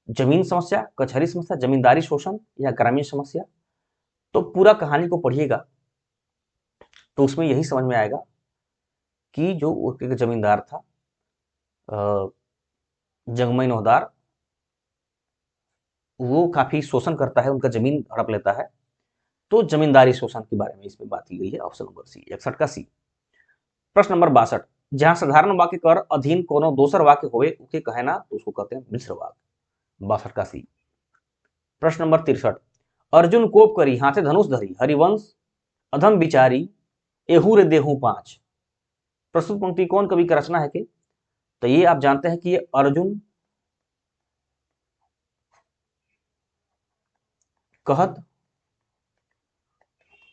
जमीन समस्या, कचहरी समस्या, जमींदारी शोषण या ग्रामीण समस्या? तो पूरा कहानी को पढ़िएगा तो उसमें यही समझ में आएगा कि जो एक जमींदार था जंगमई नौहदार, वो काफी शोषण करता है, उनका जमीन हड़प लेता है, तो जमींदारी शोषण के बारे में इसमें बात की गई है, ऑप्शन नंबर सी, 61 का सी। प्रश्न नंबर 62, जहां साधारण वाक्य कर अधीन कोनो दोसर वाक्य होवे उके कहे ना तो उसको कहते हैं मिश्र वाक्य, 62 का सी। प्रश्न नंबर 63, अर्जुन कोप करी हाथे धनुष धरी हरिवंश अधम विचारी एहू रे देहू पांच, प्रस्तुत पंक्ति कौन कवि का रचना है कि? तो ये आप जानते हैं कि ये अर्जुन कहत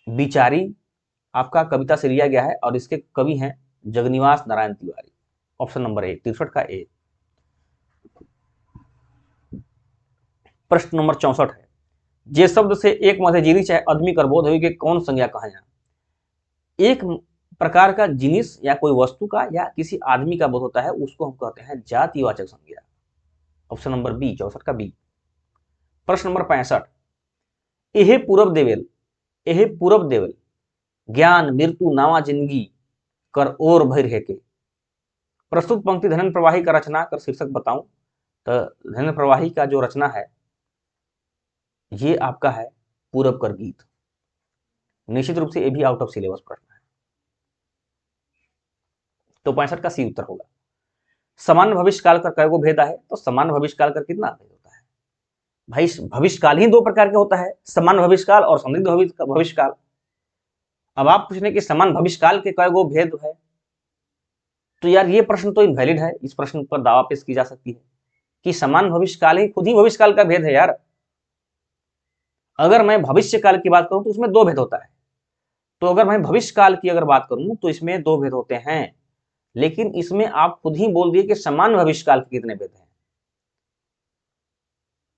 बिचारी आपका कविता से लिया गया है और इसके कवि हैं जगन्निवास नारायण तिवारी, ऑप्शन नंबर ए, 63 का ए। प्रश्न नंबर 64 है, जे शब्द से एक मध्य जीरी चाहे आदमी कर बोध हुई के कौन संज्ञा कहा? एक प्रकार का जिनिस या कोई वस्तु का या किसी आदमी का बोध होता है उसको हम कहते हैं जातिवाचक संज्ञा, ऑप्शन नंबर बी, 64 का बी। प्रश्न नंबर 65, एहे पूरब देवेल, एहे पूरब देवेल ज्ञान मृत्यु नावा जिंदगी कर और भैर है के, प्रस्तुत पंक्ति धनेन्द्र प्रवाही का रचना कर शीर्षक बताऊं? तो धनेन्द्र प्रवाही का जो रचना है ये आपका है पूरब कर गीत, निश्चित रूप से ये भी आउट ऑफ सिलेबस प्रश्न है, तो 65 का सी उत्तर होगा। सामान्य भविष्य काल का कई गो भेद है? तो सामान्य भविष्य काल का कितना भेद होता है भाई? भविष्य काल ही दो प्रकार के होता है, सामान्य भविष्य काल और संदिग्ध भविष्य काल। अब आप पूछ रहे कि सामान्य भविष्य काल के कई गो भेद है, तो यार ये प्रश्न तो इनवैलिड है, इस प्रश्न पर दावा पेश की जा सकती है कि सामान्य भविष्य काल ही खुद ही भविष्य काल का भेद है यार। अगर मैं भविष्य काल की बात करूं तो उसमें दो भेद होता है, तो अगर मैं भविष्य काल की अगर बात करूं तो इसमें दो भेद होते हैं, लेकिन इसमें आप खुद ही बोल दिए कि सामान्य भविष्य काल के कितने भेद हैं,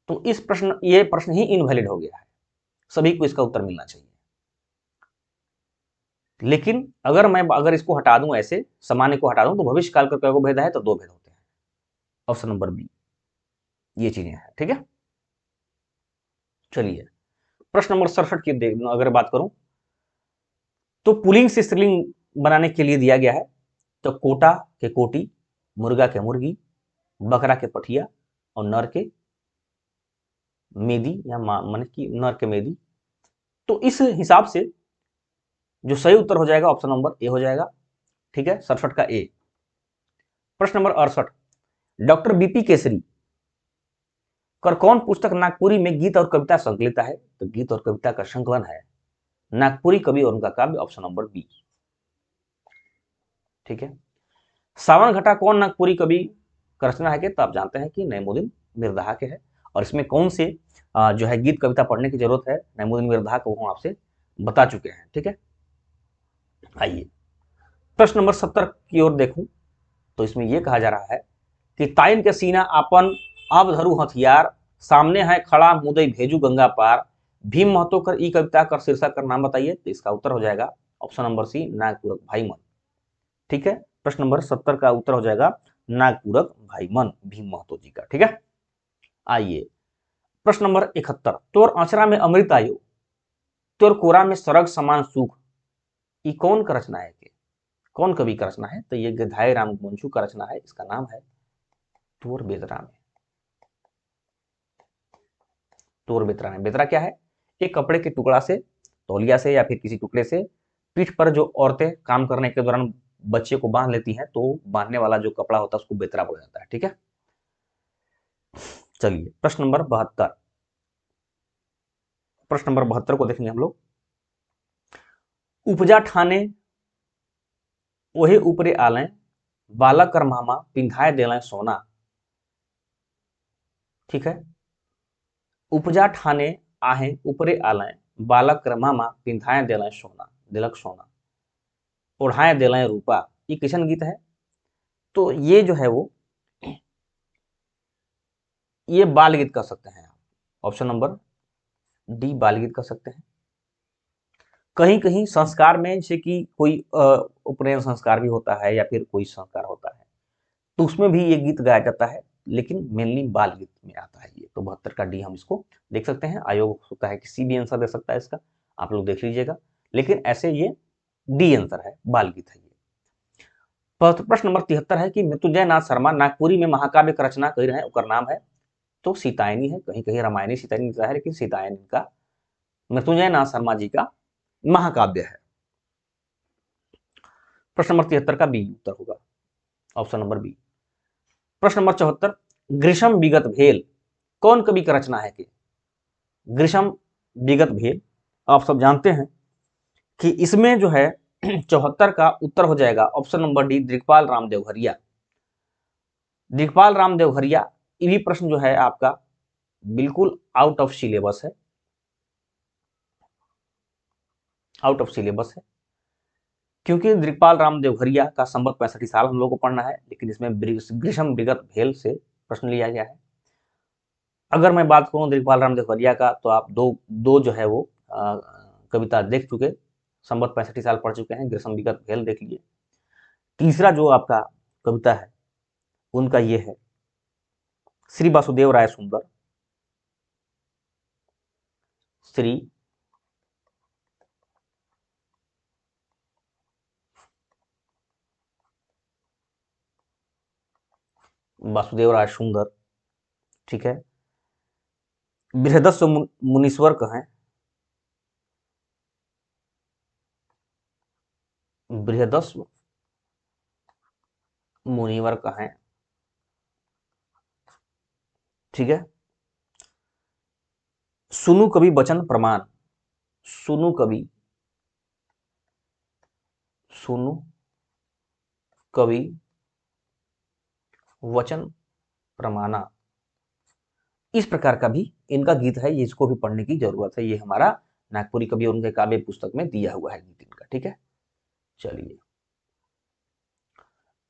तो ये प्रश्न ही इनवैलिड हो गया है, सभी को इसका उत्तर मिलना चाहिए। लेकिन अगर इसको हटा दूं, ऐसे सामान्य को हटा दूं, तो भविष्य काल का कई गो भेद है? तो दो भेद होते हैं, ऑप्शन नंबर बी, ये चीजें हैं, ठीक है। चलिए, प्रश्न नंबर 67 की अगर बात करूं तो पुल्लिंग से स्त्रीलिंग बनाने के लिए दिया गया है, तो कोटा के कोटी, मुर्गा के मुर्गी, बकरा के पठिया और नर के मेदी या मन की नर के मेदी। तो इस हिसाब से जो सही उत्तर हो जाएगा ऑप्शन नंबर ए हो जाएगा, ठीक है, 67 का ए। प्रश्न नंबर 68, डॉक्टर बीपी केसरी कर कौन पुस्तक नागपुरी में गीत और कविता संकलित है? तो गीत और कविता का संकलन है नागपुरी कवि और उनका काव्य, ऑप्शन नंबर बी, ठीक है। सावन घटा कौन नागपुरी कवि का रचना है? तो आप जानते हैं कि नईमुद्दीन मिर्ज़ा के है, और इसमें कौन से जो है गीत कविता पढ़ने की जरूरत है नईमुद्दीन मिर्ज़ा को हम आपसे बता चुके हैं, ठीक है। आइए प्रश्न नंबर 70 की ओर देखूं तो इसमें यह कहा जा रहा है कि ताइन के सीना आपन अब धरू हथियार, सामने है खड़ा मुदई भेजू गंगा पार, भीम महतो कर ई कविता कर शीर्षक कर नाम बताइए? तो इसका उत्तर हो जाएगा ऑप्शन नंबर सी, नागपूरक भाई मन, ठीक है। प्रश्न नंबर 70 का उत्तर हो जाएगा नागपूरक भाई मन, भीम महतो जी का, ठीक है। आइए प्रश्न नंबर 71, तोर आंचरा में अमृत आयो, तोर कोरा में सरग समान सुख, ये कौन का रचना है, कौन कवि का रचना है? तो ये गिधाई राम मंचू का रचना है। इसका नाम है तोर बेतरा में। तोर बेतरा में, बेतरा क्या है? एक कपड़े के टुकड़ा से, तौलिया से या फिर किसी टुकड़े से पीठ पर जो औरतें काम करने के दौरान बच्चे को बांध लेती हैं, तो बांधने वाला जो कपड़ा होता है उसको बेतरा बोला जाता है। ठीक है, चलिए प्रश्न नंबर 72। प्रश्न नंबर 72 को देखेंगे हम लोग। उपजा ठाने ओहे ऊपरे आलय, बालक कर मामा पिंधाए देलय सोना। ठीक है, उपजा ठाने आहे ऊपरे आलय, बालक कर मामा पिंधाए देलय सोना, दिलक सोना, ओढ़ाए देलय रूपा। ये किशन गीत है। तो ये जो है वो, ये बाल गीत कर सकते हैं आप। ऑप्शन नंबर डी बाल गीत कर सकते हैं। कहीं कहीं संस्कार में, जैसे कि कोई उपनयन संस्कार भी होता है या फिर कोई संस्कार होता है, तो उसमें भी ये गीत गाया जाता है, लेकिन मेनली बाल गीत में आता है ये। तो 72 का डी हम इसको देख सकते हैं। आयोग होता है किसी भी आंसर दे सकता है इसका, आप लोग देख लीजिएगा, लेकिन ऐसे ये डी आंसर है, बाल गीत है ये। प्रश्न नंबर 73 है कि मृत्युंजय नाथ शर्मा नागपुरी में महाकाव्य का रचना कर रहे हैं, उसका नाम है, तो सीतायनी है। कहीं कहीं रामायणी सीतायनी लिखा है, लेकिन सीतायनी का मृत्युंजय नाथ शर्मा जी का महाकाव्य है। प्रश्न नंबर 73 का बी उत्तर होगा, ऑप्शन नंबर बी। प्रश्न नंबर 74, ग्रीष्म विगत भेल कौन कवि का रचना है? कि ग्रीष्म विगत भेल, आप सब जानते हैं कि इसमें जो है 74 का उत्तर हो जाएगा option number D, Digpal Ram Deoghariya. Digpal Ram Deoghariya. ये भी प्रश्न जो है आपका बिल्कुल आउट ऑफ सिलेबस है, आउट ऑफ सिलेबस है, क्योंकि दिग्पाल राम देवघरिया का संवत 65 साल हम लोग को पढ़ना है, लेकिन इसमें ग्रीष्म विगत भेल से प्रश्न लिया गया है। अगर मैं बात करूं दिग्पाल राम देवघरिया का, तो आप दो जो है वो कविता देख चुके, संवत 65 साल पढ़ चुके हैं, ग्रीष्म विगत भेल देख लीजिए। तीसरा जो आपका कविता है उनका ये है श्री वासुदेव राय सुंदर, श्री वासुदेव राय सुंदर। ठीक है, बृहदस्व मुनीश्वर कहें, बृहदस्व मुनिवर कहें। ठीक है, सुनु कवि वचन प्रमाण, सुनु कवि, सुनु कवि वचन प्रमाणा, इस प्रकार का भी इनका गीत है, इसको भी पढ़ने की जरूरत है। ये हमारा नागपुरी कवि और उनके काव्य पुस्तक में दिया हुआ है गीत इनका। ठीक है, चलिए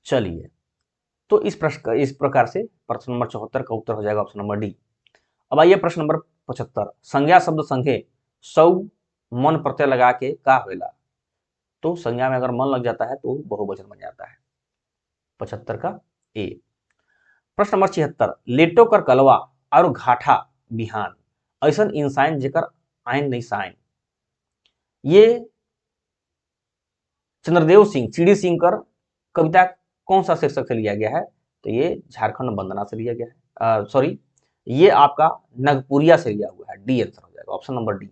चलिए, तो इस प्रकार से प्रश्न नंबर 74 का उत्तर हो जाएगा ऑप्शन नंबर डी। अब आइए प्रश्न नंबर 75, संज्ञा शब्द संघे सौ मन प्रत्यय लगा के का होएला। तो संज्ञा में अगर मन लग जाता है तो बहुवचन बन जाता है। 75 का ए। प्रश्न नंबर 76, लेटो कर कलवा और घाटा बिहान ऐसा इंसान जेकर आयन नहीं साइन। ये चंद्रदेव सिंह चिड़ी सिंह कर कविता कौन सा शीर्षक से लिया गया है? तो ये झारखंड वंदना से लिया गया है, सॉरी, ये आपका नगपुरिया से लिया हुआ है। डी आंसर हो जाएगा ऑप्शन नंबर डी।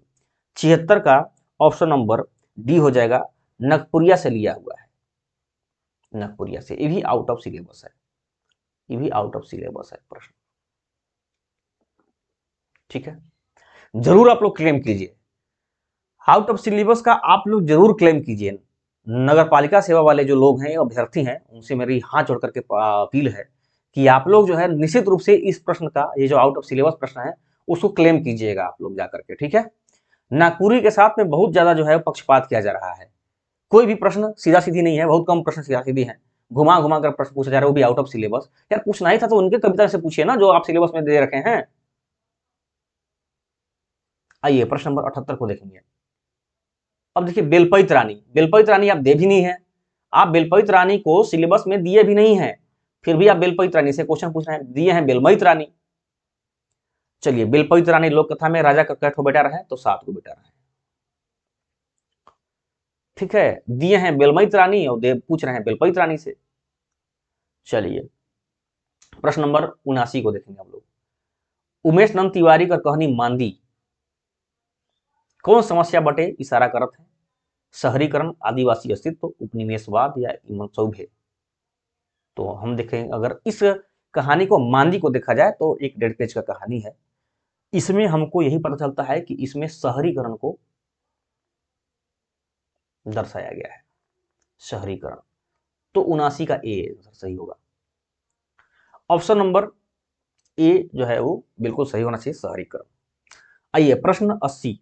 76 का ऑप्शन नंबर डी हो जाएगा, नगपुरिया से लिया हुआ है, नगपुरिया से। ये भी आउट ऑफ सिलेबस है, ये भी आउट ऑफ सिलेबस है प्रश्न। ठीक है, जरूर आप लोग क्लेम कीजिए, आउट ऑफ सिलेबस का आप लोग जरूर क्लेम कीजिए। नगर पालिका सेवा वाले जो लोग हैं, अभ्यर्थी हैं, उनसे मेरी हाथ जोड़ करके अपील है कि आप लोग जो है निश्चित रूप से इस प्रश्न का, ये जो आउट ऑफ सिलेबस प्रश्न है, उसको क्लेम कीजिएगा आप लोग जाकर के। ठीक है, नागपुरी के साथ में बहुत ज्यादा जो है पक्षपात किया जा रहा है। कोई भी प्रश्न सीधा सीधी नहीं है, बहुत कम प्रश्न सीधा सीधी है, घुमा घुमा कर प्रश्न पूछा जा रहा है, वो भी आउट ऑफ सिलेबस। यार पूछना ही था तो उनके कविता से पूछिए ना, जो आप सिलेबस में दे रखे हैं। आइए प्रश्न नंबर 78 को देखेंगे। अब देखिए, बेलपइत रानी, बेलपइत रानी आप दे भी नहीं है, आप बेलपइत रानी को सिलेबस में दिए भी नहीं है, फिर भी आप बेलपइत रानी से क्वेश्चन पूछ रहे हैं। दिए हैं बेलमइत रानी। चलिए, बेलपइत रानी लोक कथा में राजा का कै ठो बेटा रहे? तो 7 को बेटा रहे। ठीक है, दिए हैं बेलमईत रानी और देव पूछ रहे हैं बेलपईत रानी से। चलिए प्रश्न नंबर 79 को देखेंगे हम लोग। उमेश नंद तिवारी का कहानी मांदी कौन समस्या बटे इशारा करत है? शहरीकरण, आदिवासी अस्तित्व, उपनिवेशवाद या इमनसौभे। तो हम देखें अगर इस कहानी को मांदी को देखा जाए तो एक 1.5 पेज का कहानी है। इसमें हमको यही पता चलता है कि इसमें शहरीकरण को दर्शाया गया है। शहरीकरण तो 79 का ए सही होगा। ऑप्शन नंबर ए जो है वो बिल्कुल सही होना चाहिए, शहरीकरण। आइए प्रश्न 80।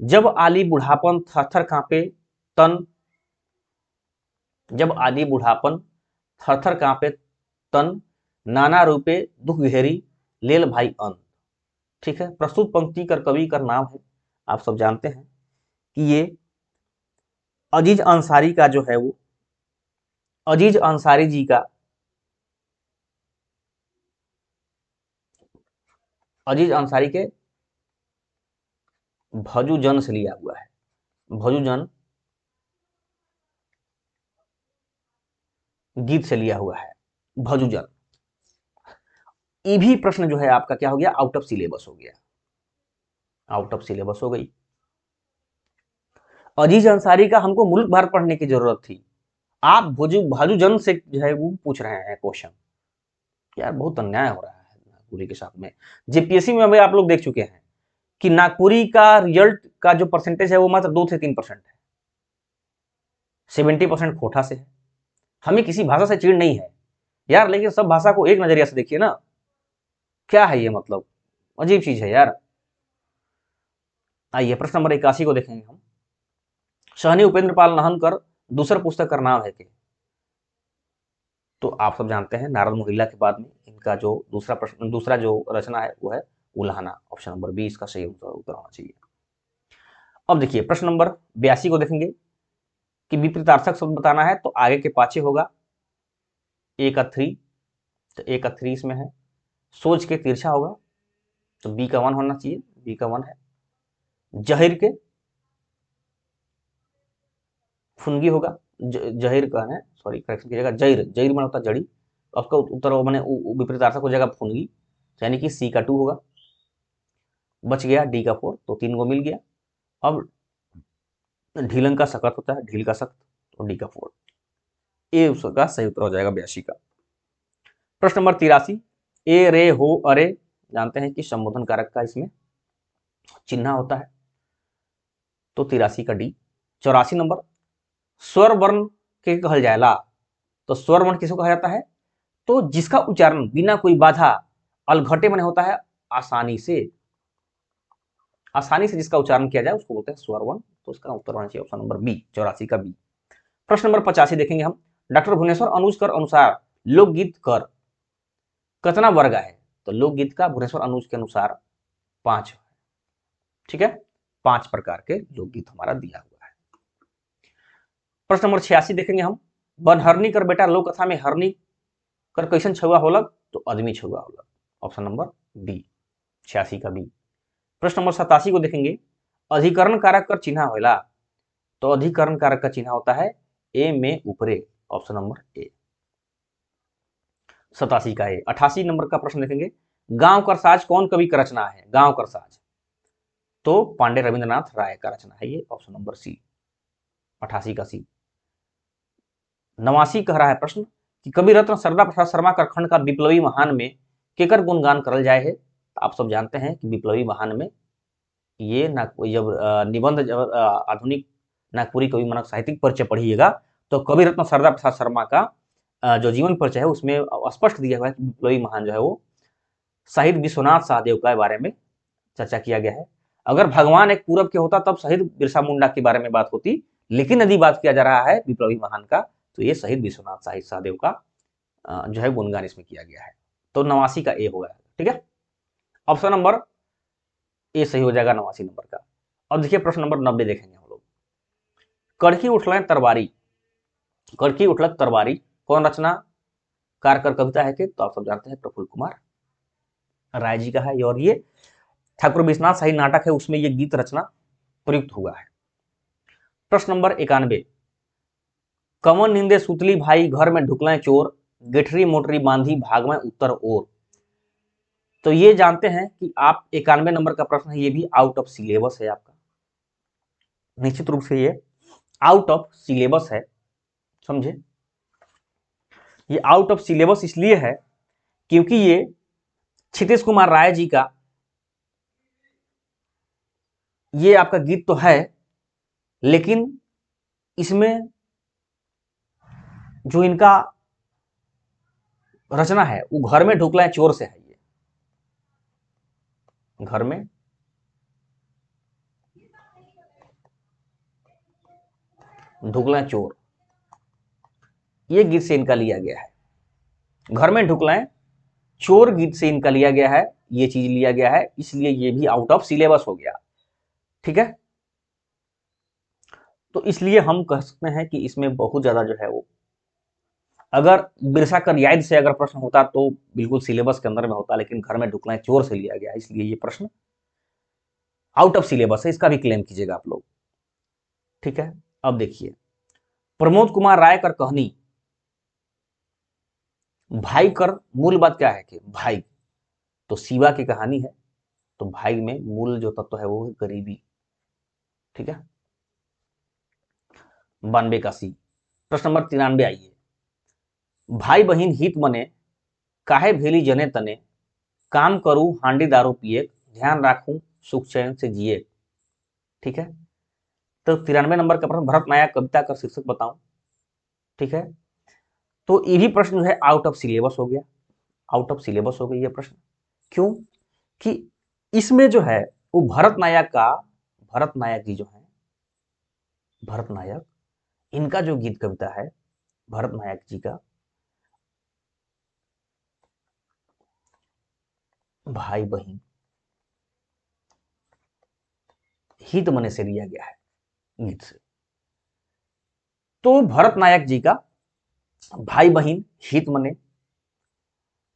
जब आली बुढ़ापन थरथर कांपे तन, जब आली बुढ़ापन थरथर कांपे तन, नाना रूपे दुख घेरी लेल भाई अन। ठीक है, प्रस्तुत पंक्ति कर कवि का नाम है, आप सब जानते हैं कि ये अजीज अंसारी का जो है वो अजीज अंसारी जी का अजीज अंसारी के भजुजन से लिया हुआ है। भजुजन गीत से लिया हुआ है, भजुजन। ये भी प्रश्न जो है आपका क्या हो गया, आउट ऑफ सिलेबस हो गया, आउट ऑफ सिलेबस हो गई। अजीज अंसारी का हमको मुल्क भर पढ़ने की जरूरत थी, आप भजुजन से जो है वो पूछ रहे हैं क्वेश्चन। यार बहुत अन्याय हो रहा है नागपुरी के साथ में। जेपीएससी में अभी आप लोग देख चुके हैं कि नागपुरी का रिजल्ट का जो परसेंटेज है वो मात्र 2 से 3% है, 70% कोटा से है। हमें किसी भाषा से चिढ़ नहीं है यार, लेकिन सब भाषा को एक नजरिया से देखिए ना, क्या है ये, मतलब अजीब चीज है यार। आइए प्रश्न नंबर 81 को देखेंगे हम। सहनी उपेंद्र पाल नहनकर दूसरा पुस्तक का नाम है कि, तो आप सब जानते हैं नारद मोहिल्ला के बाद में इनका जो दूसरा जो रचना है वो है उल्हाना। ऑप्शन नंबर 20 का सही उत्तर होना चाहिए। अब देखिए प्रश्न नंबर 82 को देखेंगे कि विपरीतार्थक शब्द बताना है, तो आगे के पाछे होगा ए का 3, तो ए का 3 इसमें है। सोच के तिरछा होगा तो बी का 1 होना चाहिए, बी का 1 है। जहिर के फुनगी होगा, जहिर का है, सॉरी करेक्शन कीजिएगा, जैर, जैर माना होता है जड़ी, आपका उत्तर मैंने विपरीतार्थक हो जाएगा फुनगी, यानी कि सी का 2 होगा। बच गया डी का 4, तो 3 को मिल गया। अब ढीलन का सकत होता है, ढील का सख्त, तो डी का 4, ए उसका सही उत्तर हो जाएगा 82 का। प्रश्न नंबर 83। ए रे हो अरे, जानते हैं कि संबोधन कारक का इसमें चिन्ह होता है, तो 83 का डी। 84 नंबर। स्वर वर्ण के कहल जाएला, तो स्वर वर्ण किसको कहा जाता है, तो जिसका उच्चारण बिना कोई बाधा अलघटे में होता है, आसानी से जिसका उच्चारण किया जाए उसको बोलते हैं स्वर वर्ण, तो इसका उत्तर होना चाहिए ऑप्शन नंबर बी, 84 का बी। प्रश्न नंबर 85 देखेंगे हम। डॉक्टर भुवनेश्वर अनुज कर अनुसार लोकगीत कर कितना वर्ग है, तो लोकगीत का भुवनेश्वर अनुज के अनुसार 5। ठीक है, 5 प्रकार के लोकगीत हमारा दिया हुआ है। प्रश्न नंबर 86 देखेंगे हम। बनहरनी कर बेटा लोक कथा में हरनी कर कैसन छुआ होलक, तो आदमी छुआ होलक। ऑप्शन नंबर बी, 86 का बी। प्रश्न नंबर 87 को देखेंगे। अधिकरण कारक कर चिन्ह होला, तो अधिकरण कारक का चिन्ह होता है ए में ऊपरे, ऑप्शन नंबर ए, 87 का ए। 88 नंबर का प्रश्न देखेंगे। गांव कर साज कौन कवि का रचना है, गांव कर साज, तो पांडे रविंद्रनाथ राय का रचना है ये, ऑप्शन नंबर सी, 88 का सी। 89 कह रहा है प्रश्न कि कवि रत्न सरदा प्रसाद शर्मा कर खंड का विप्लवी महान में केकर गुणगान करल जाए है, आप सब जानते हैं कि विप्लवी महान में ये जब निबंध आधुनिक नागपुरी कवि मानक साहित्यिक परिचय पढ़िएगा तो कवि रत्न सरदा प्रसाद शर्मा का जो जीवन परिचय है उसमें स्पष्ट दिया हुआ है कि विप्लवी महान जो है वो शहीद विश्वनाथ सहदेव के बारे में चर्चा किया गया है। अगर भगवान एक पूरब के होता तब शहीद बिरसा मुंडा के बारे में बात होती, लेकिन यदि बात किया जा रहा है विप्लवी महान का, तो ये शहीद विश्वनाथ सहदेव का जो है गुणगान इसमें किया गया है, तो 89 का ए होगा। ठीक है, ऑप्शन नंबर ए सही हो जाएगा 89 नंबर का। अब देखिए प्रश्न नंबर 90 देखेंगे हम लोग। कड़की उठल तरबारी, कड़की उठलक तरबारी कौन रचना कार कर कविता है कि, तो आप सब जानते हैं प्रफुल्ल कुमार राय जी का है, और ये ठाकुर विश्वनाथ शाही नाटक है उसमें ये गीत रचना प्रयुक्त हुआ है। प्रश्न नंबर 91, कवन निंदे सुतली भाई घर में ढुकलें चोर, गेठरी मोटरी बांधी भाग में उत्तर ओर। तो ये जानते हैं कि आप 91 नंबर का प्रश्न है, ये भी आउट ऑफ सिलेबस है आपका, निश्चित रूप से ये आउट ऑफ सिलेबस है, समझे। ये आउट ऑफ सिलेबस इसलिए है क्योंकि ये क्षितिज कुमार राय जी का ये आपका गीत तो है, लेकिन इसमें जो इनका रचना है वो घर में ढुकला चोर से है। ये घर में ढुकला चोर, ये गीत से इनका लिया गया है। घर में ढुकलाएं चोर गीत से इनका लिया गया है, ये चीज लिया गया है, इसलिए ये भी आउट ऑफ सिलेबस हो गया। ठीक है, तो इसलिए हम कह सकते हैं कि इसमें बहुत ज्यादा जो है वो, अगर बिरसा कर याद से अगर प्रश्न होता तो बिल्कुल सिलेबस के अंदर में होता, लेकिन घर में ढुकलाएं चोर से लिया गया, इसलिए ये प्रश्न आउट ऑफ सिलेबस है, इसका भी क्लेम कीजिएगा आप लोग। ठीक है, अब देखिए प्रमोद कुमार राय कर कहानी भाई कर मूल बात क्या है कि भाई तो शिवा की कहानी है, तो भाई में मूल जो तत्व है वो है गरीबी। ठीक है, 92 का सी। प्रश्न नंबर 93 आइए, भाई बहन हित मने काहे भेली जने तने, काम करूं हांडी दारू पिए, ध्यान राखूं सुख चैन से जिए। ठीक है, तो 93 नंबर का प्रश्न, भरत नायक कविता का शीर्षक बताऊं। ठीक है, तो ये भी प्रश्न जो है आउट ऑफ सिलेबस हो गया, आउट ऑफ सिलेबस हो गया ये प्रश्न। क्यों कि इसमें जो है वो भरत नायक जी जो है, भरत नायक इनका जो गीत कविता है भरत नायक जी का भाई बहन हित मने से लिया गया है गीत से। तो भरत नायक जी का भाई बहन हित मने,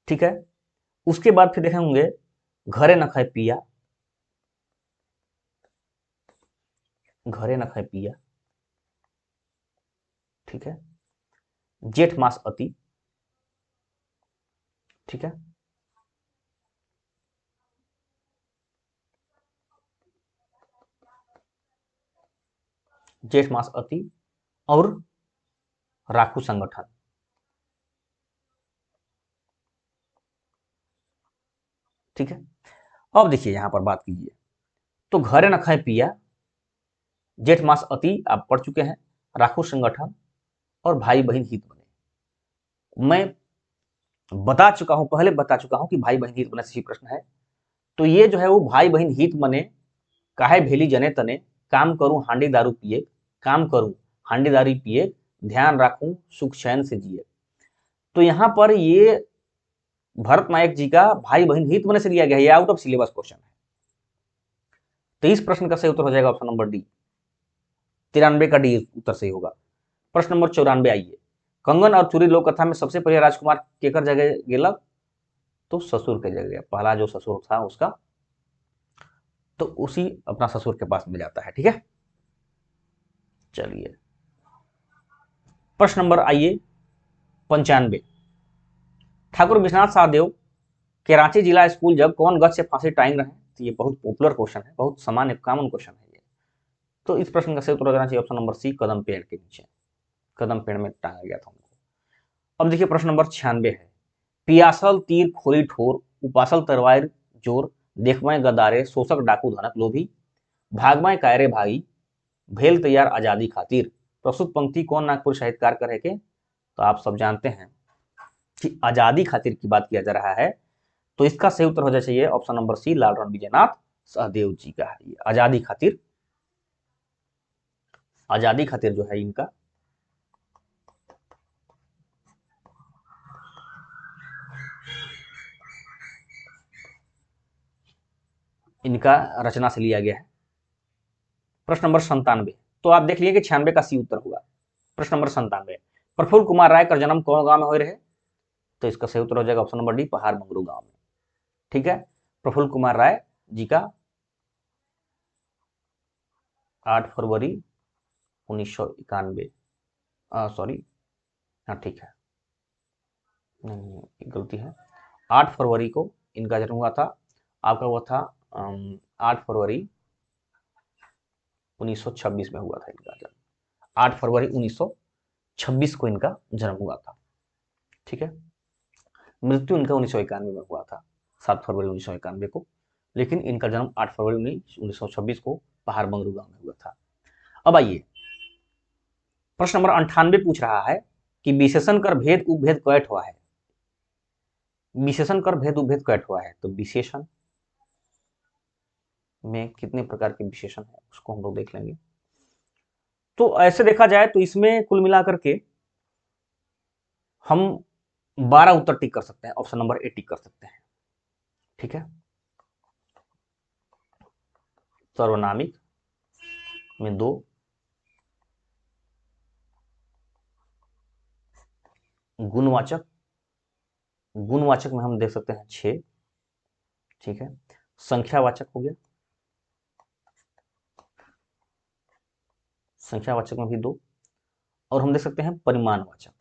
ठीक है, उसके बाद फिर देखेंगे घरे न खाए पिया, घरे न खाए पिया। ठीक है, जेठ मास अति। ठीक है, जेठ मास अति और राखू संगठन। ठीक है, अब देखिए यहां पर बात कीजिए, तो घरे न खाए पिया, जेठ मास अति आप पढ़ चुके हैं, राखू संगठन और भाई बहन हित बने। मैं बता चुका हूं, पहले बता चुका हूं कि भाई बहन हित बने से प्रश्न है, तो ये जो है वो भाई बहन हित बने काहे भेली जने तने, काम करूं हांडी दारू पिए, काम करूं हांडी दारू पिए, ध्यान राखूं सुख चैन से जिए। तो यहां पर ये भरत नायक जी का भाई बहन हित बने से लिया गया है, ये आउट ऑफ सिलेबस क्वेश्चन है। तो इस प्रश्न का सही उत्तर हो जाएगा ऑप्शन नंबर डी, 93 का डी उत्तर सही होगा। प्रश्न नंबर 94 आइए, कंगन और चूरी लोक कथा में सबसे पहले राजकुमार केकर जगह गेला, तो ससुर के जगह, पहला जो ससुर था उसका, तो उसी अपना ससुर के पास में जाता है। ठीक है, चलिए प्रश्न नंबर आइए 95, ठाकुर विश्वनाथ सहदेव के रांची जिला स्कूल जब कौन गज से फांसी टांग रहे हैं। तो ये बहुत पॉपुलर क्वेश्चन है, बहुत सामान्य कॉमन क्वेश्चन है ये। तो इस प्रश्न का सही उत्तर हो जाना चाहिए ऑप्शन नंबर सी, कदम पेड़ के नीचे, कदम पेड़ में टांगा गया था उनको। अब देखिए प्रश्न नंबर 96 है, पियासल तीर खोली ठोर, उपासल तलवार जोर, देखवाएं गदारे शोषक डाकू धनक लोभी, भागवाएं कायरे भागी, भेल तैयार आजादी खातिर। प्रस्तुत पंक्ति कौन नागपुर साहित्यकार कर है के, तो आप सब जानते हैं कि आजादी खातिर की बात किया जा रहा है, तो इसका सही उत्तर हो जाना चाहिए option number C, Lalran Vijaynath Sahdev ji का है। आजादी खातिर, आजादी खातिर जो है इनका इनका रचना से लिया गया है। प्रश्न नंबर 97, तो आप देख लीजिए कि 96 का सी उत्तर होगा। प्रश्न नंबर 97, प्रफुल्ल कुमार राय का जन्म कौन गांव में हो रहे, तो इसका सही उत्तर हो जाएगा ऑप्शन नंबर डी, पहाड़ मंगरू गांव में। ठीक है, प्रफुल्ल कुमार राय जी का 8 फरवरी 1991, सॉरी, हाँ ठीक है, नहीं एक गलती है, 8 फरवरी को इनका जन्म हुआ था। आपका हुआ था 8 फरवरी 1926 में हुआ था इनका जन्म। 8 फरवरी 1926 को इनका जन्म हुआ था। ठीक है, मृत्यु इनका 1991 में हुआ था, 7 फरवरी 1991 को, लेकिन इनका जन्म 8 फरवरी 1926 को पहाड़ बंगरू गांव में हुआ था। अब आइए, प्रश्न नंबर 98 पूछ रहा है कि विशेषण कर भेद उपभेद कैट हुआ है। विशेषण कर भेद उपभेद कैट हुआ है, तो विशेषण में कितने प्रकार के विशेषण है उसको हम लोग देख लेंगे। तो ऐसे देखा जाए तो इसमें कुल मिलाकर के हम 12 उत्तर टिक कर सकते हैं, ऑप्शन नंबर ए टिक कर सकते हैं। ठीक है, सर्वनामिक में 2, गुणवाचक, गुणवाचक में हम देख सकते हैं 6। ठीक है, संख्यावाचक हो गया, संख्यावाचक में भी 2, और हम देख सकते हैं परिमाणवाचक,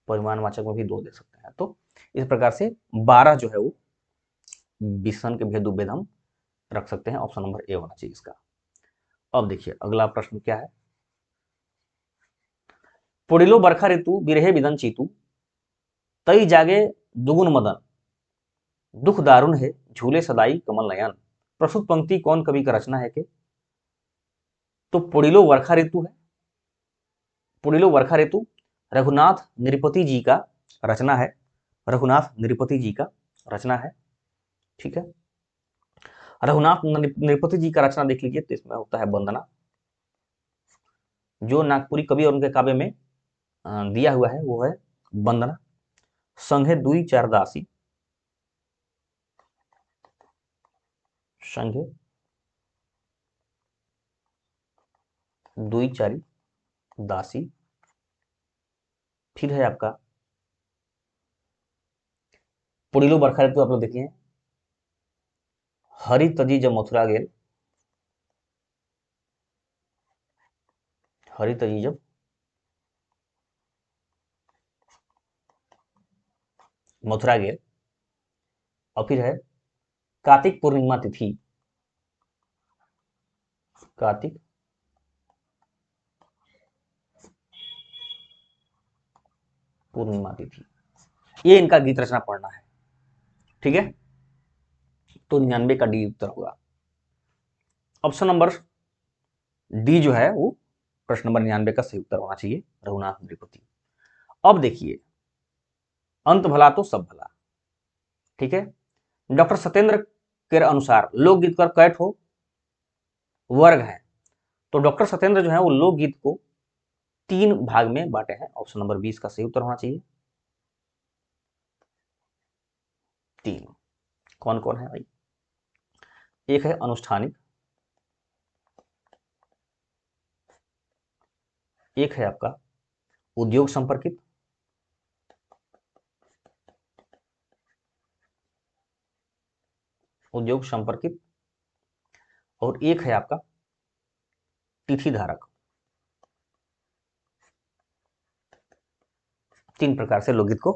परिमाणवाचक में भी 2 देख सकते हैं। तो इस प्रकार से 12 जो है वो विशेषण के भेद उपभेद हम रख सकते हैं। ऑप्शन नंबर ए होना चाहिए इसका। अब देखिए अगला प्रश्न क्या है, पुड़िलो बरखा ऋतु बिरहे बिदन चीतू, तई जागे दुगुन मदन, दुख दारुण है झूले सदाई कमल नयन। प्रस्तुत पंक्ति कौन कवि का रचना है के? तो पुड़िलो वर्षा ऋतु है, पुड़िलो वर्षा ऋतु रघुनाथ नृपति जी का रचना है, रघुनाथ नृपति जी का रचना है। ठीक है, रघुनाथ नृपति जी का रचना देख लीजिए, तो इसमें होता है वंदना, जो नागपुरी कवि और उनके काव्य में दिया हुआ है वो है वंदना। संघे दुई चार दासी, संघे दुई चारी दासी। फिर है आपका पुड़िलो बरखा ऋतु, आप लोग देखिए, हरि तजी जब मथुरा गेल, हरि तजी जब मथुरा गेल। और फिर है कार्तिक पूर्णिमा तिथि, कार्तिक पूर्णिमा तिथि, ये इनका गीत रचना पढ़ना है। ठीक है, तो 99 का डी उत्तर होगा। ऑप्शन नंबर डी जो है वो प्रश्न नंबर 99 का सही उत्तर होना चाहिए, रघुनाथ नृपति। अब देखिए, अंत भला तो सब भला। ठीक है, डॉक्टर सत्येंद्र के अनुसार लोकगीत का कैट हो वर्ग है, तो डॉक्टर सत्येंद्र जो है वो लोकगीत को 3 भाग में बांटे हैं। ऑप्शन नंबर 20 का सही उत्तर होना चाहिए। 3 कौन कौन है भाई? एक है अनुष्ठानिक, एक है आपका उद्योग संपर्कित, उद्योग संपर्कित, और एक है आपका तिथि धारक। 3 प्रकार से लोकगीत को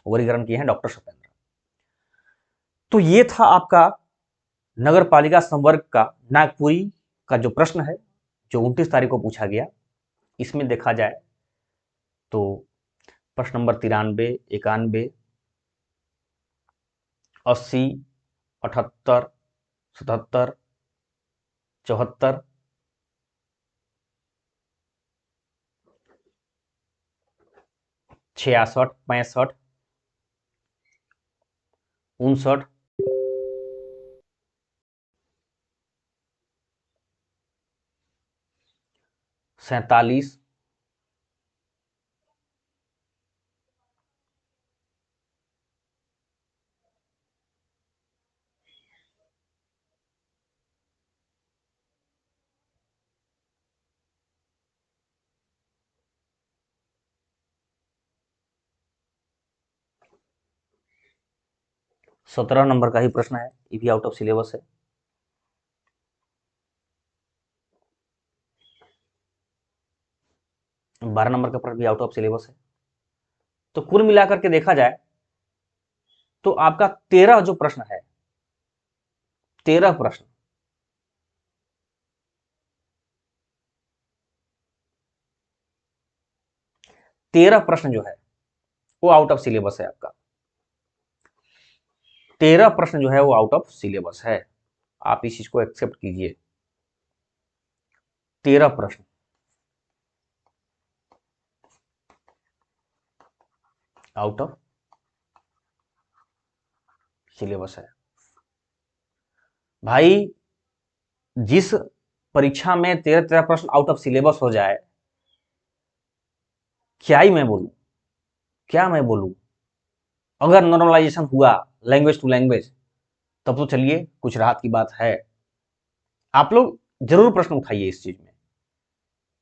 वर्गीकरण किए हैं डॉक्टर सत्येंद्र। तो ये था आपका नगर पालिका संवर्ग का नागपुरी का जो प्रश्न है, जो 29 तारीख को पूछा गया। इसमें देखा जाए तो प्रश्न नंबर 93, 91, 80, 78, 77, 74, 66, 65, 59, 47, 17 नंबर का ही प्रश्न है, ये भी आउट ऑफ सिलेबस है। 12 नंबर का प्रश्न भी आउट ऑफ सिलेबस है। तो कुल मिलाकर के देखा जाए तो आपका 13 जो प्रश्न है, 13 प्रश्न 13 प्रश्न जो है वो आउट ऑफ सिलेबस है आपका। 13 प्रश्न जो है वो आउट ऑफ सिलेबस है, आप इस चीज को एक्सेप्ट कीजिए। 13 प्रश्न आउट ऑफ सिलेबस है। भाई जिस परीक्षा में 13 प्रश्न आउट ऑफ सिलेबस हो जाए, क्या ही मैं बोलूं, क्या मैं बोलूं। अगर नॉर्मलाइजेशन हुआ लैंग्वेज टू लैंग्वेज तब तो चलिए कुछ राहत की बात है। आप लोग जरूर प्रश्न उठाइए इस चीज में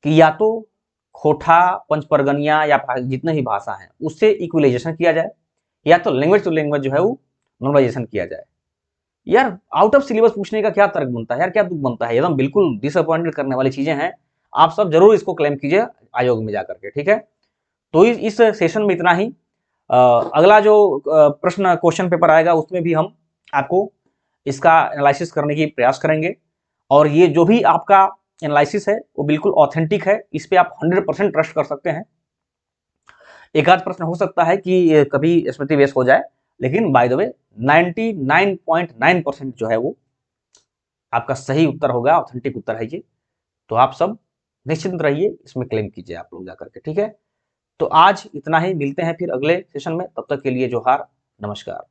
कि या तो खोटा, पंचपरगनिया या जितने भी भाषा हैं उससे इक्वलाइजेशन किया जाए, या तो लैंग्वेज टू लैंग्वेज जो है वो नॉर्मलाइजेशन किया जाए। यार आउट ऑफ सिलेबस पूछने का क्या तर्क बनता है यार, क्या दुख बनता है, एकदम बिल्कुल डिसअपॉइंटेड करने वाली चीजें हैं। आप सब जरूर इसको क्लेम कीजिए आयोग में जाकर के, ठीक है। तो इस सेशन में इतना ही। अगला जो प्रश्न क्वेश्चन पेपर आएगा उसमें भी हम आपको इसका एनालिसिस करने की प्रयास करेंगे, और ये जो भी आपका एनालिसिस है वो बिल्कुल ऑथेंटिक है, इस पे आप 100% ट्रस्ट कर सकते हैं। एक आध प्रश्न हो सकता है कि कभी स्मृति बेस हो जाए, लेकिन बाय द वे 99.9% जो है वो आपका सही उत्तर होगा, ऑथेंटिक उत्तर है ये। तो आप सब निश्चिंत रहिए, इसमें क्लेम कीजिए आप लोग जाकर के, ठीक है। तो आज इतना ही, मिलते हैं फिर अगले सेशन में, तब तक के लिए जोहार, नमस्कार।